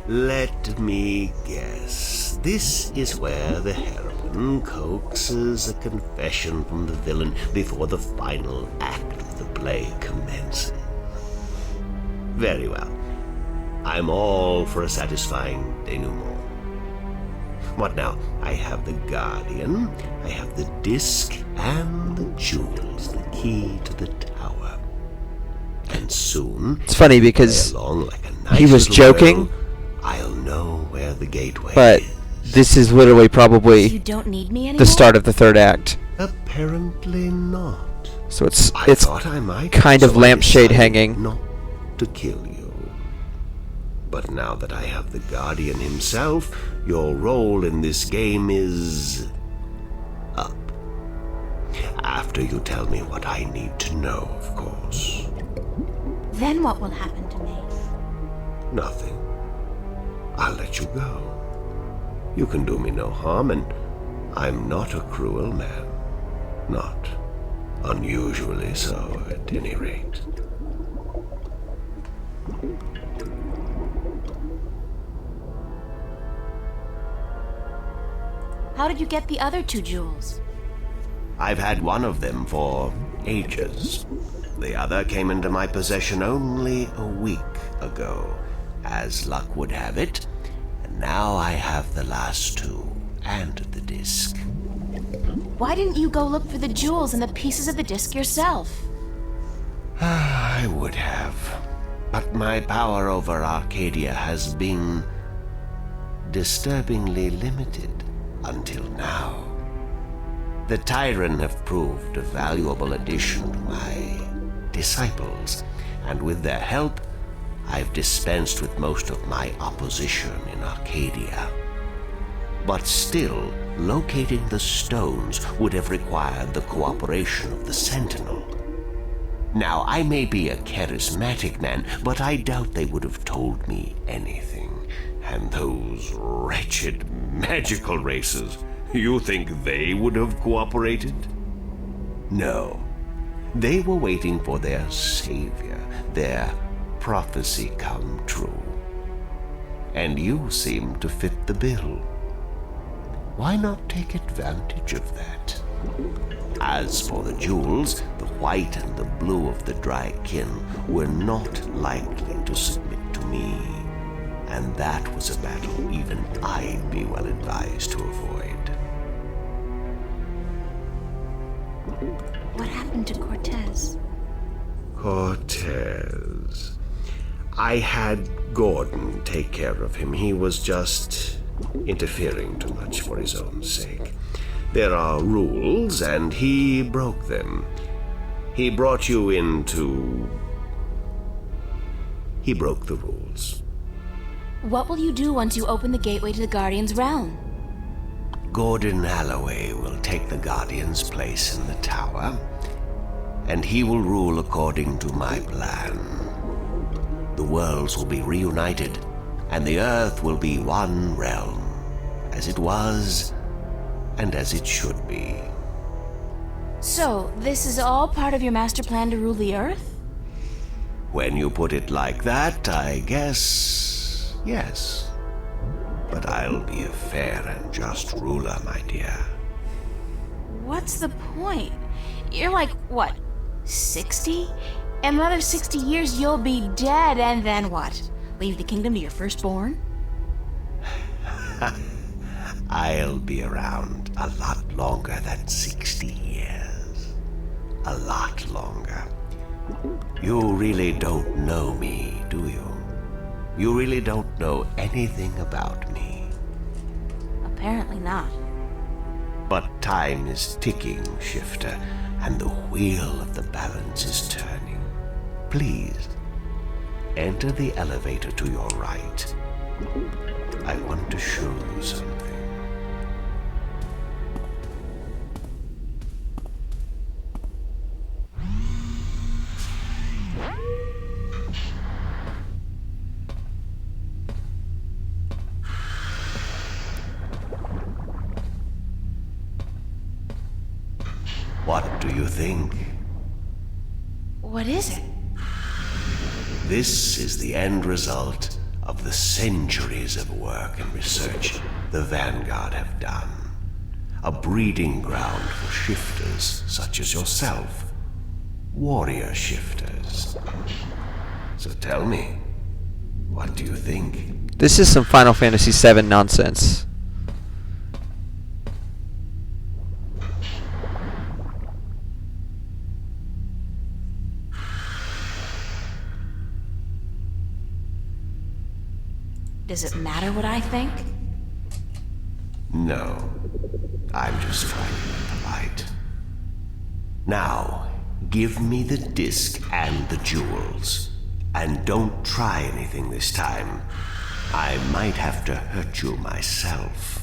Let me guess. This is where the heroine coaxes a confession from the villain before the final act of the play commences. Very well. I'm all for a satisfying denouement. What now? I have the Guardian, I have the disc, and the jewels, the key to the tower. And soon, It's funny because along like a nice he was little joking, girl, I'll know where the gateway but is. this is literally You probably don't need me anymore? the start of the third act. Apparently not. So it's I it's thought I might, kind of so I lampshade decided hanging. not to kill you. But now that I have the Guardian himself, your role in this game is up. After you tell me what I need to know, of course. Then what will happen to me? Nothing. I'll let you go. You can do me no harm, and I'm not a cruel man. Not unusually so, at any rate. How did you get the other 2 jewels? I've had one of them for ages. The other came into my possession only a week ago, as luck would have it, and now I have the last 2 and the disc. Why didn't you go look for the jewels and the pieces of the disc yourself? I would have, but my power over Arcadia has been disturbingly limited until now. The Tyran have proved a valuable addition to my disciples, and with their help, I've dispensed with most of my opposition in Arcadia. But still, locating the stones would have required the cooperation of the Sentinel. Now, I may be a charismatic man, but I doubt they would have told me anything. And those wretched magical races, you think they would have cooperated? No. They were waiting for their savior, their prophecy come true. And you seem to fit the bill. Why not take advantage of that? As for the jewels, the white and the blue of the Drykin were not likely to submit to me. And that was a battle even I'd be well advised to avoid. What happened to Cortez? Cortez. I had Gordon take care of him. He was just interfering too much for his own sake. There are rules, and he broke them. He brought you into... He broke the rules. What will you do once you open the gateway to the Guardian's realm? Gordon Alloway will take the Guardian's place in the tower, and he will rule according to my plan. The worlds will be reunited, and the Earth will be one realm, as it was, and as it should be. So, this is all part of your master plan to rule the Earth? When you put it like that, I guess, yes. But I'll be a fair and just ruler, my dear. What's the point? You're like, what, 60? In another 60 years, you'll be dead, and then what? Leave the kingdom to your firstborn? I'll be around a lot longer than 60 years. A lot longer. You really don't know me, do you? You really don't know anything about me. Apparently not. But time is ticking, Shifter, and the wheel of the balance is turning. Please, enter the elevator to your right. I want to show you something. What do you think? What is it? This is the end result of the centuries of work and research the Vanguard have done. A breeding ground for shifters such as yourself. Warrior shifters. So tell me, what do you think? This is some Final Fantasy VII nonsense. Does it matter what I think? No, I'm just trying to be polite. Now, give me the disc and the jewels. And don't try anything this time. I might have to hurt you myself.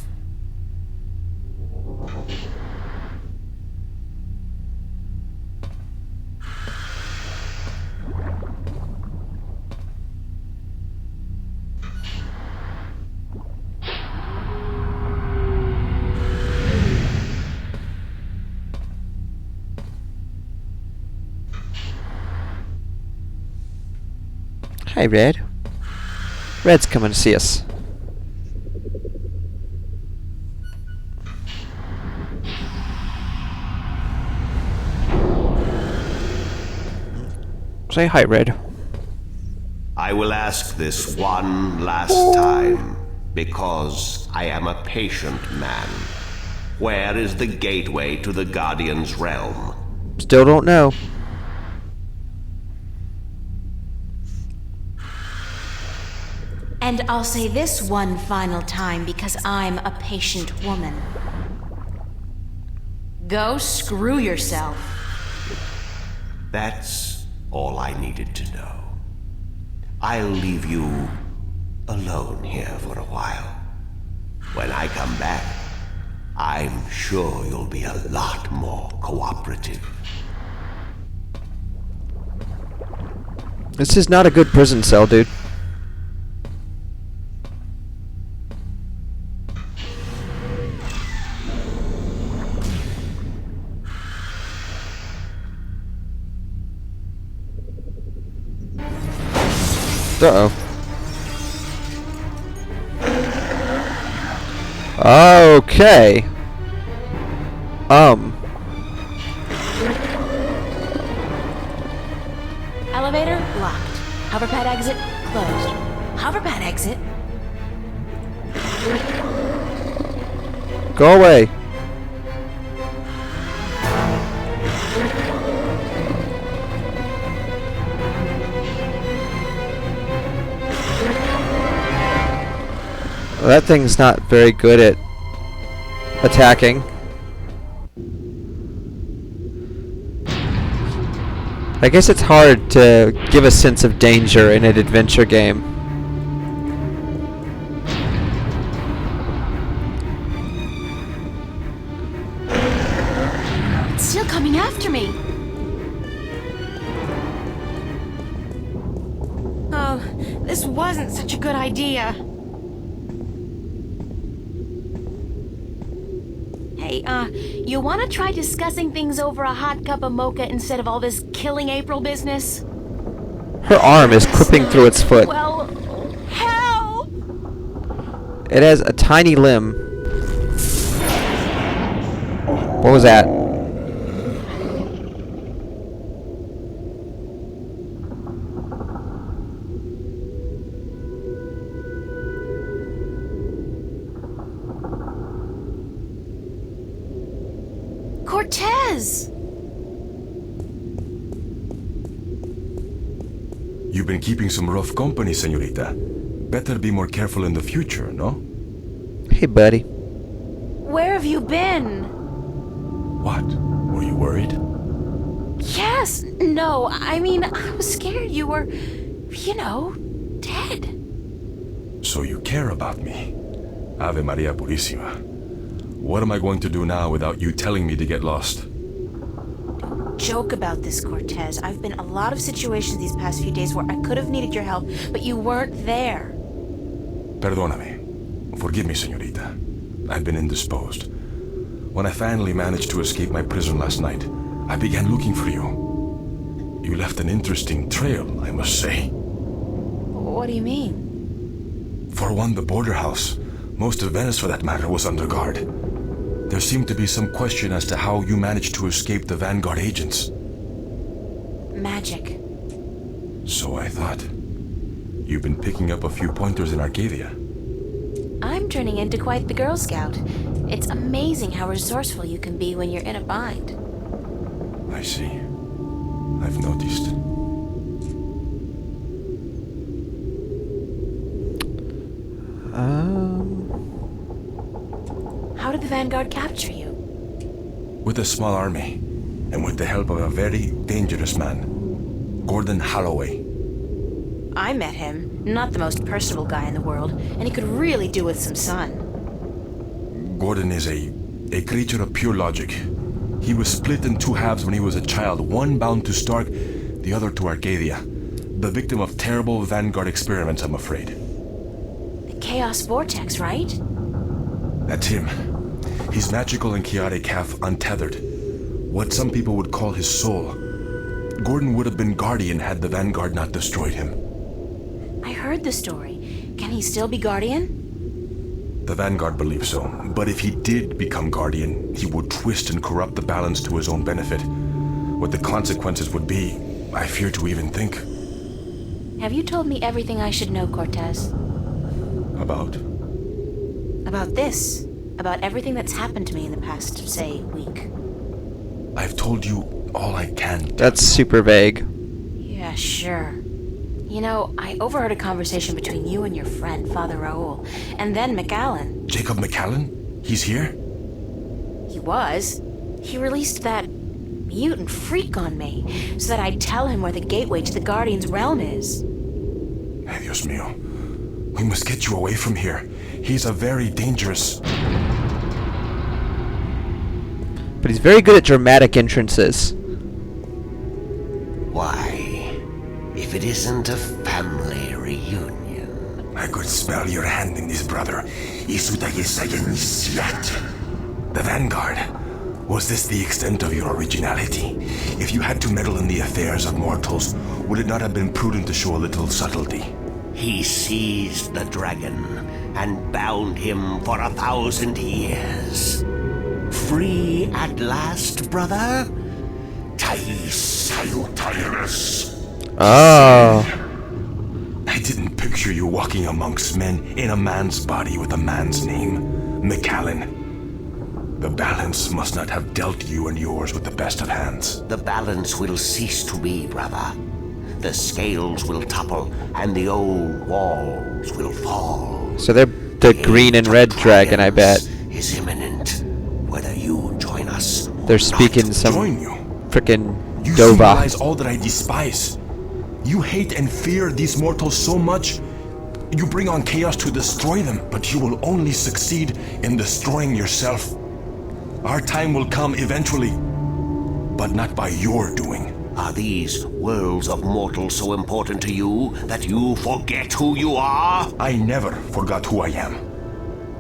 Hi, Red. Red's coming to see us. Say hi, Red. I will ask this one last time, because I am a patient man. Where is the gateway to the Guardian's realm? Still don't know. And I'll say this one final time because I'm a patient woman. Go screw yourself. That's all I needed to know. I'll leave you alone here for a while. When I come back, I'm sure you'll be a lot more cooperative. This is not a good prison cell, dude. Uh-oh. Okay. Elevator locked. Hoverpad exit closed. Hoverpad exit. Go away. That thing's not very good at attacking. I guess it's hard to give a sense of danger in an adventure game. It's still coming after me. Oh, this wasn't such a good idea. Hey, you want to try discussing things over a hot cup of mocha instead of all this killing April business? Her arm is clipping through its foot. Well, help! It has a tiny limb. What was that? Cortez! You've been keeping some rough company, señorita. Better be more careful in the future, no? Hey, buddy. Where have you been? What? Were you worried? Yes, no, I mean, I was scared you were, you know, dead. So you care about me. Ave Maria Purísima. What am I going to do now without you telling me to get lost? Joke about this, Cortez. I've been in a lot of situations these past few days where I could have needed your help, but you weren't there. Perdóname. Forgive me, señorita. I've been indisposed. When I finally managed to escape my prison last night, I began looking for you. You left an interesting trail, I must say. What do you mean? For one, the border house, most of Venice for that matter, was under guard. There seemed to be some question as to how you managed to escape the Vanguard agents. Magic. So I thought. You've been picking up a few pointers in Arcadia. I'm turning into quite the Girl Scout. It's amazing how resourceful you can be when you're in a bind. I see. I've noticed. How did the Vanguard capture you? With a small army, and with the help of a very dangerous man, Gordon Holloway. I met him. Not the most personable guy in the world, and he could really do with some sun. Gordon is a creature of pure logic. He was split in two halves when he was a child, one bound to Stark, the other to Arcadia. The victim of terrible Vanguard experiments, I'm afraid. The Chaos Vortex, right? That's him. He's magical and chaotic, half untethered. What some people would call his soul. Gordon would have been Guardian had the Vanguard not destroyed him. I heard the story. Can he still be Guardian? The Vanguard believes so, but if he did become Guardian, he would twist and corrupt the balance to his own benefit. What the consequences would be, I fear to even think. Have you told me everything I should know, Cortez? About? About this. About everything that's happened to me in the past, say, week. I've told you all I can. That's super vague. Yeah, sure. You know, I overheard a conversation between you and your friend, Father Raoul, and then McAllen. Jacob McAllen? He's here? He was. He released that mutant freak on me, so that I'd tell him where the gateway to the Guardian's realm is. Ay, Dios mío. We must get you away from here. He's a very dangerous... But he's very good at dramatic entrances. Why, if it isn't a family reunion. I could smell your hand in this, brother. The Vanguard. Was this the extent of your originality? If you had to meddle in the affairs of mortals, would it not have been prudent to show a little subtlety? He seized the dragon and bound him for 1,000 years. Free at last, brother? Oh. I didn't picture you walking amongst men in a man's body with a man's name, McAllen. The balance must not have dealt you and yours with the best of hands. The balance will cease to be, brother. The scales will topple, and the old walls will fall. So they're the green and red dragon, I bet. Is imminent. Whether you join us, They're speaking some Join you? frickin' You Dova. symbolize all that I despise. You hate and fear these mortals so much, you bring on chaos to destroy them, but you will only succeed in destroying yourself. Our time will come eventually, but not by your doing. Are these worlds of mortals so important to you that you forget who you are? I never forgot who I am.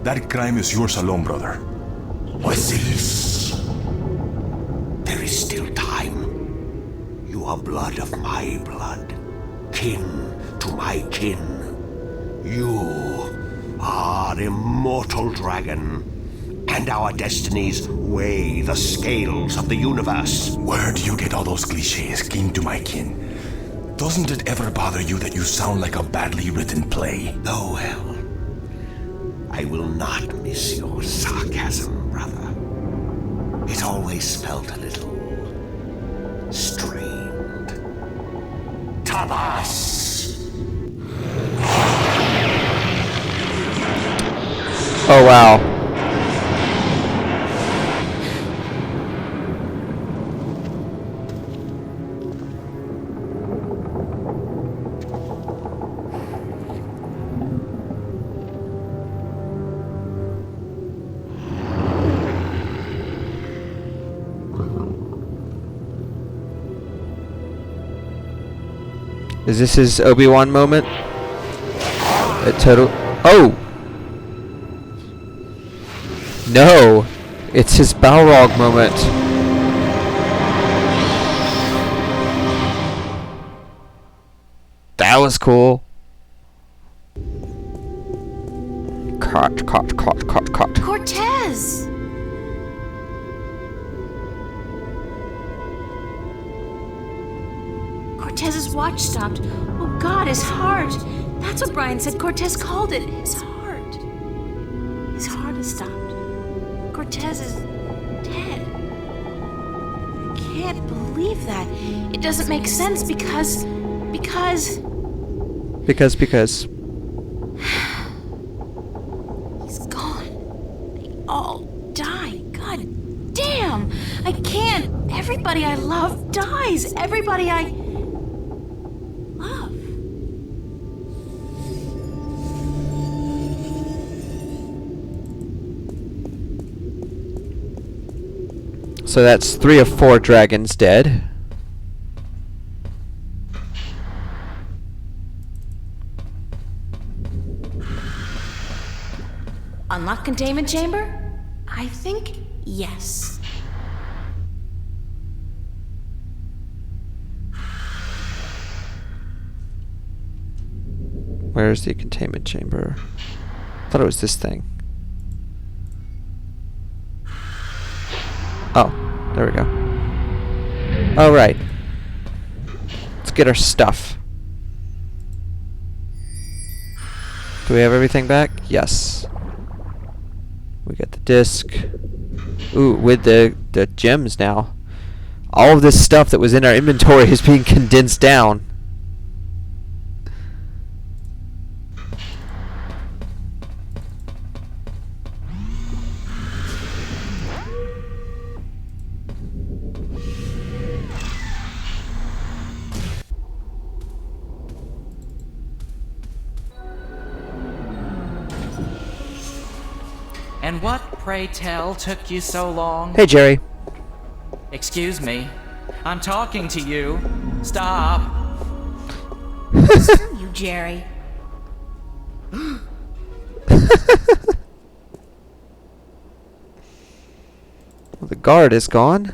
That crime is yours alone, brother. What's this? There is still time. You are blood of my blood, kin to my kin. You are immortal dragon, and our destinies weigh the scales of the universe. Where do you get all those cliches, kin to my kin? Doesn't it ever bother you that you sound like a badly written play? Oh well, I will not miss your sarcasm, brother. It always felt a little strained. Tabas! Oh wow. Is this his Obi-Wan moment? Oh! No! It's his Balrog moment. That was cool. Cut. Cortez! Cortez's watch stopped. Oh God, his heart. That's what Brian said Cortez called it. His heart. His heart has stopped. Cortez is dead. I can't believe that. It doesn't make sense because... Because. He's gone. They all die. God damn. I can't. Everybody I love dies. Everybody I love. So that's 3 of 4 dragons dead. Unlock containment chamber? I think yes. Where's the containment chamber? I thought it was this thing. Oh, there we go. Oh, right. Let's get our stuff. Do we have everything back? Yes. We got the disc. Ooh, with the gems now. All of this stuff that was in our inventory is being condensed down. And what, pray tell, took you so long? Hey, Jerry. Excuse me. I'm talking to you. Stop. Screw you, Jerry. Well, the guard is gone.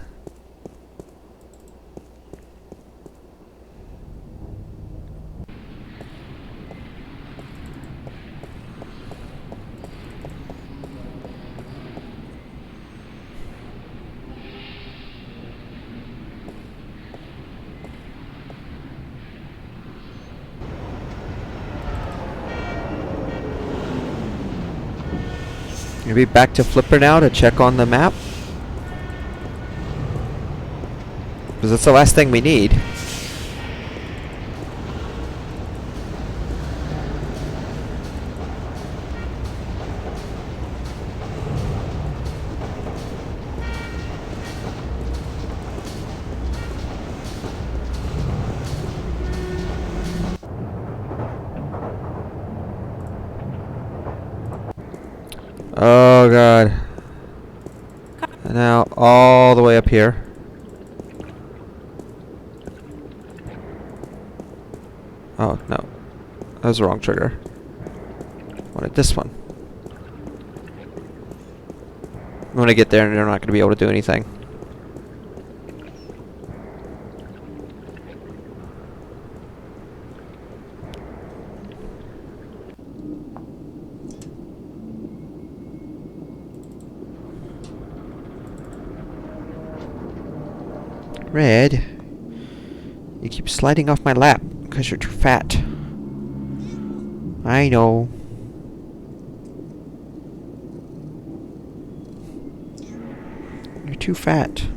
Maybe back to Flipper now to check on the map. Because that's the last thing we need. Oh god. And now all the way up here. Oh no. That was the wrong trigger. I wanted this one. I'm gonna get there and they're not gonna be able to do anything. Red, you keep sliding off my lap because you're too fat. I know. You're too fat.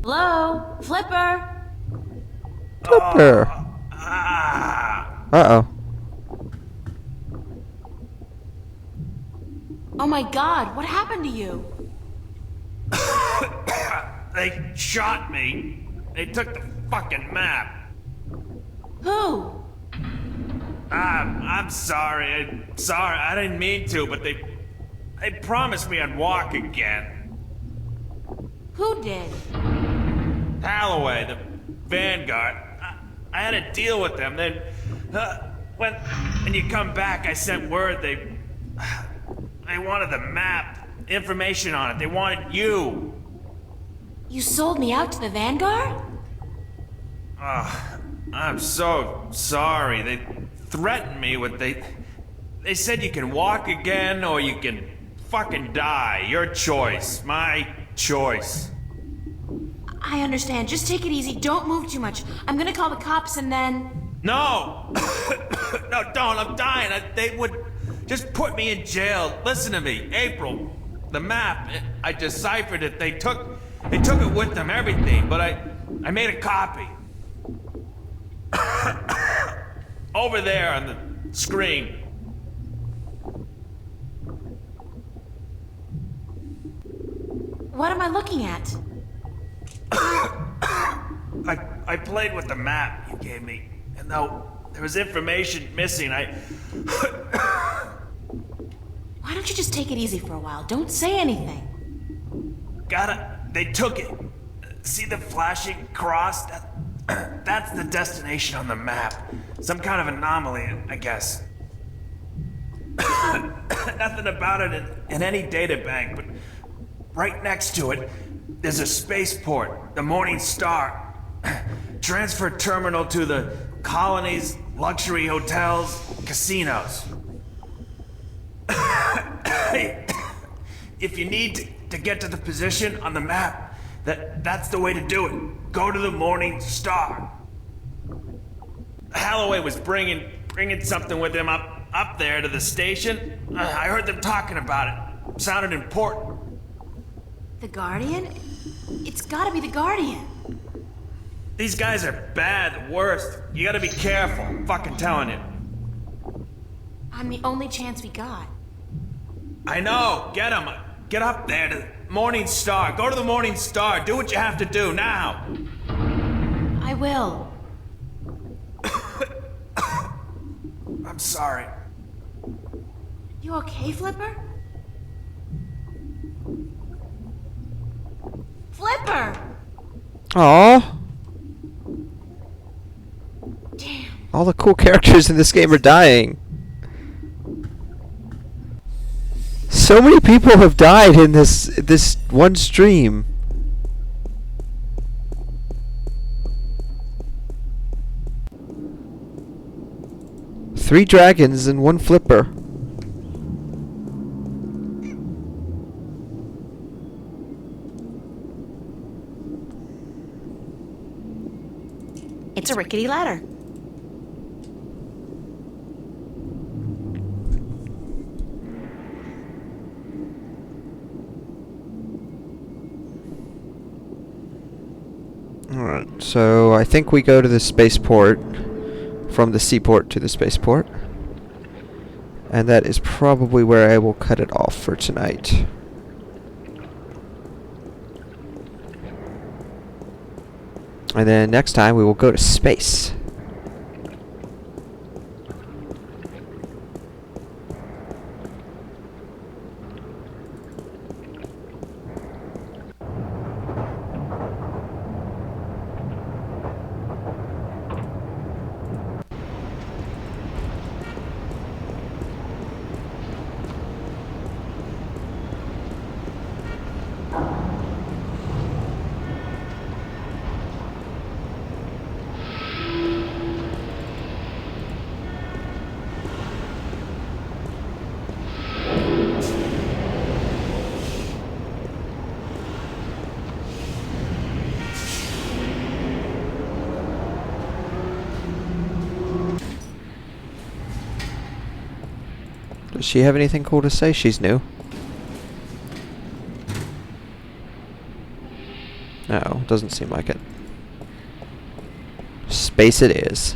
Hello? Flipper? Flipper. Uh-oh. Oh my god, what happened to you? They shot me. They took the fucking map. Who? I'm sorry. Sorry, I didn't mean to, but they promised me I'd walk again. Who did? Holloway, the Vanguard. I had a deal with them. Then, when you come back, I sent word They wanted the map, information on it. They wanted you. You sold me out to the Vanguard? I'm so sorry. They threatened me with They said you can walk again or you can fucking die. Your choice. My choice. I understand. Just take it easy. Don't move too much. I'm gonna call the cops and then... No! No, don't. I'm dying. They would just put me in jail. Listen to me. April, the map, I deciphered it. They took it with them, everything, but I made a copy. Over there on the screen. What am I looking at? I played with the map you gave me, and though there was information missing, Why don't you just take it easy for a while? Don't say anything. They took it. See the flashing cross? That's the destination on the map. Some kind of anomaly, I guess. Nothing about it in any data bank, but right next to it, there's a spaceport, the Morning Star. Transfer terminal to the colonies, luxury hotels, casinos. If you need to get to the position on the map, that's the way to do it. Go to the Morning Star. Holloway was bringing something with him up there to the station. I heard them talking about it. Sounded important. The Guardian? It's gotta be the Guardian. These guys are bad, the worst. You gotta be careful. I'm fucking telling you. I'm the only chance we got. I know. Get him. Get up there to the Morning Star. Go to the Morning Star. Do what you have to do now. I will. I'm sorry. You okay, Flipper? Flipper! Aww. Damn. All the cool characters in this game are dying. So many people have died in this one stream. Three dragons and one flipper. It's a rickety ladder. Alright, so I think we go to the spaceport from the seaport to the spaceport. And that is probably where I will cut it off for tonight. And then next time we will go to space. Does she have anything cool to say? She's new. No, doesn't seem like it. Space it is.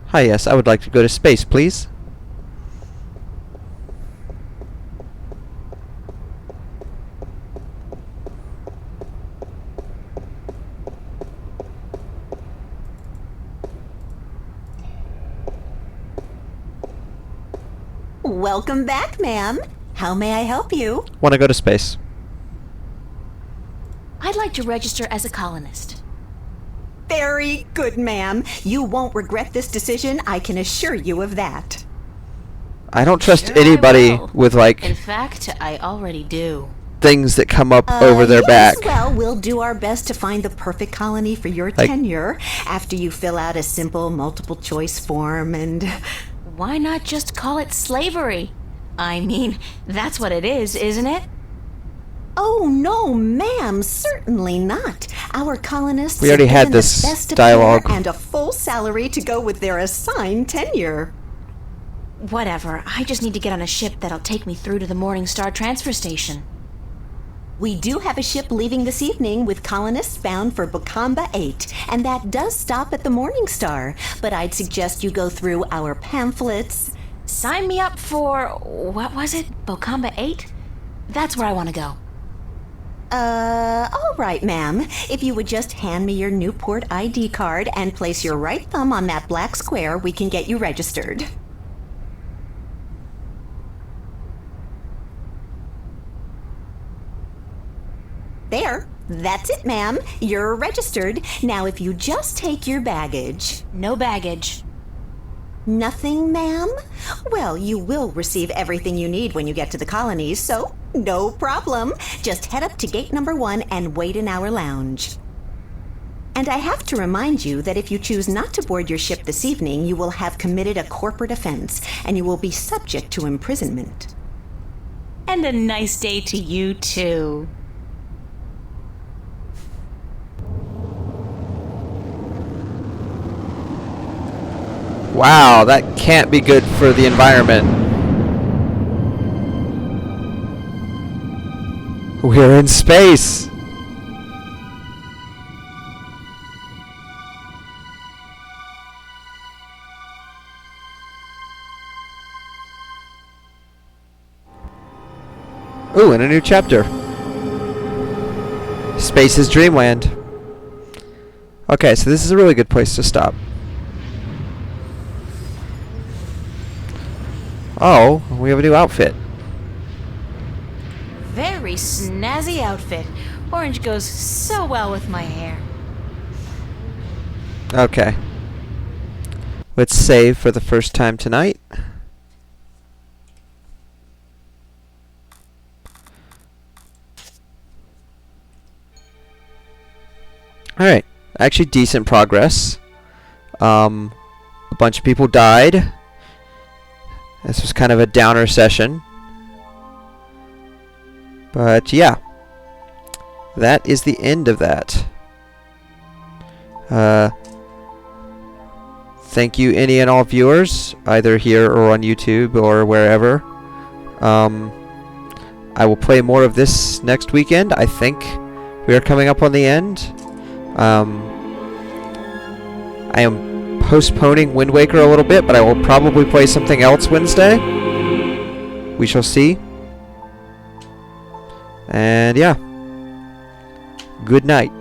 Hi, yes, I would like to go to space, please. Welcome back, ma'am. How may I help you? Want to go to space. I'd like to register as a colonist. Very good, ma'am. You won't regret this decision, I can assure you of that. I don't trust Sure I anybody will. with, like, In fact, I already do. things that come up over their yes, back. Well, we'll do our best to find the perfect colony for your Like- tenure after you fill out a simple multiple choice form and... Why not just call it slavery? I mean, that's what it is, isn't it? Oh, no, ma'am, certainly not. Our colonists We already have had given this us best of dialogue. care and a full salary to go with their assigned tenure. Whatever, I just need to get on a ship that'll take me through to the Morningstar transfer station. We do have a ship leaving this evening with colonists bound for Bokamba 8, and that does stop at the Morningstar. But I'd suggest you go through our pamphlets. Sign me up for, what was it, Bokamba 8? That's where I want to go. All right, ma'am. If you would just hand me your Newport ID card and place your right thumb on that black square, we can get you registered. There. That's it, ma'am. You're registered. Now, if you just take your baggage. No baggage. Nothing, ma'am? Well, you will receive everything you need when you get to the colonies, so no problem. Just head up to gate number 1 and wait in our lounge. And I have to remind you that if you choose not to board your ship this evening, you will have committed a corporate offense, and you will be subject to imprisonment. And a nice day to you, too. Wow, that can't be good for the environment. We're in space. Ooh, and a new chapter. Space is Dreamland. Okay, so this is a really good place to stop. Oh, we have a new outfit. Very snazzy outfit. Orange goes so well with my hair. Okay. Let's save for the first time tonight. Alright. Actually, decent progress. A bunch of people died. This was kind of a downer session. But yeah. That is the end of that. Thank you any and all viewers, either here or on YouTube or wherever. I will play more of this next weekend. I think we are coming up on the end. I am postponing Wind Waker a little bit, but I will probably play something else Wednesday. We shall see. And yeah. Good night.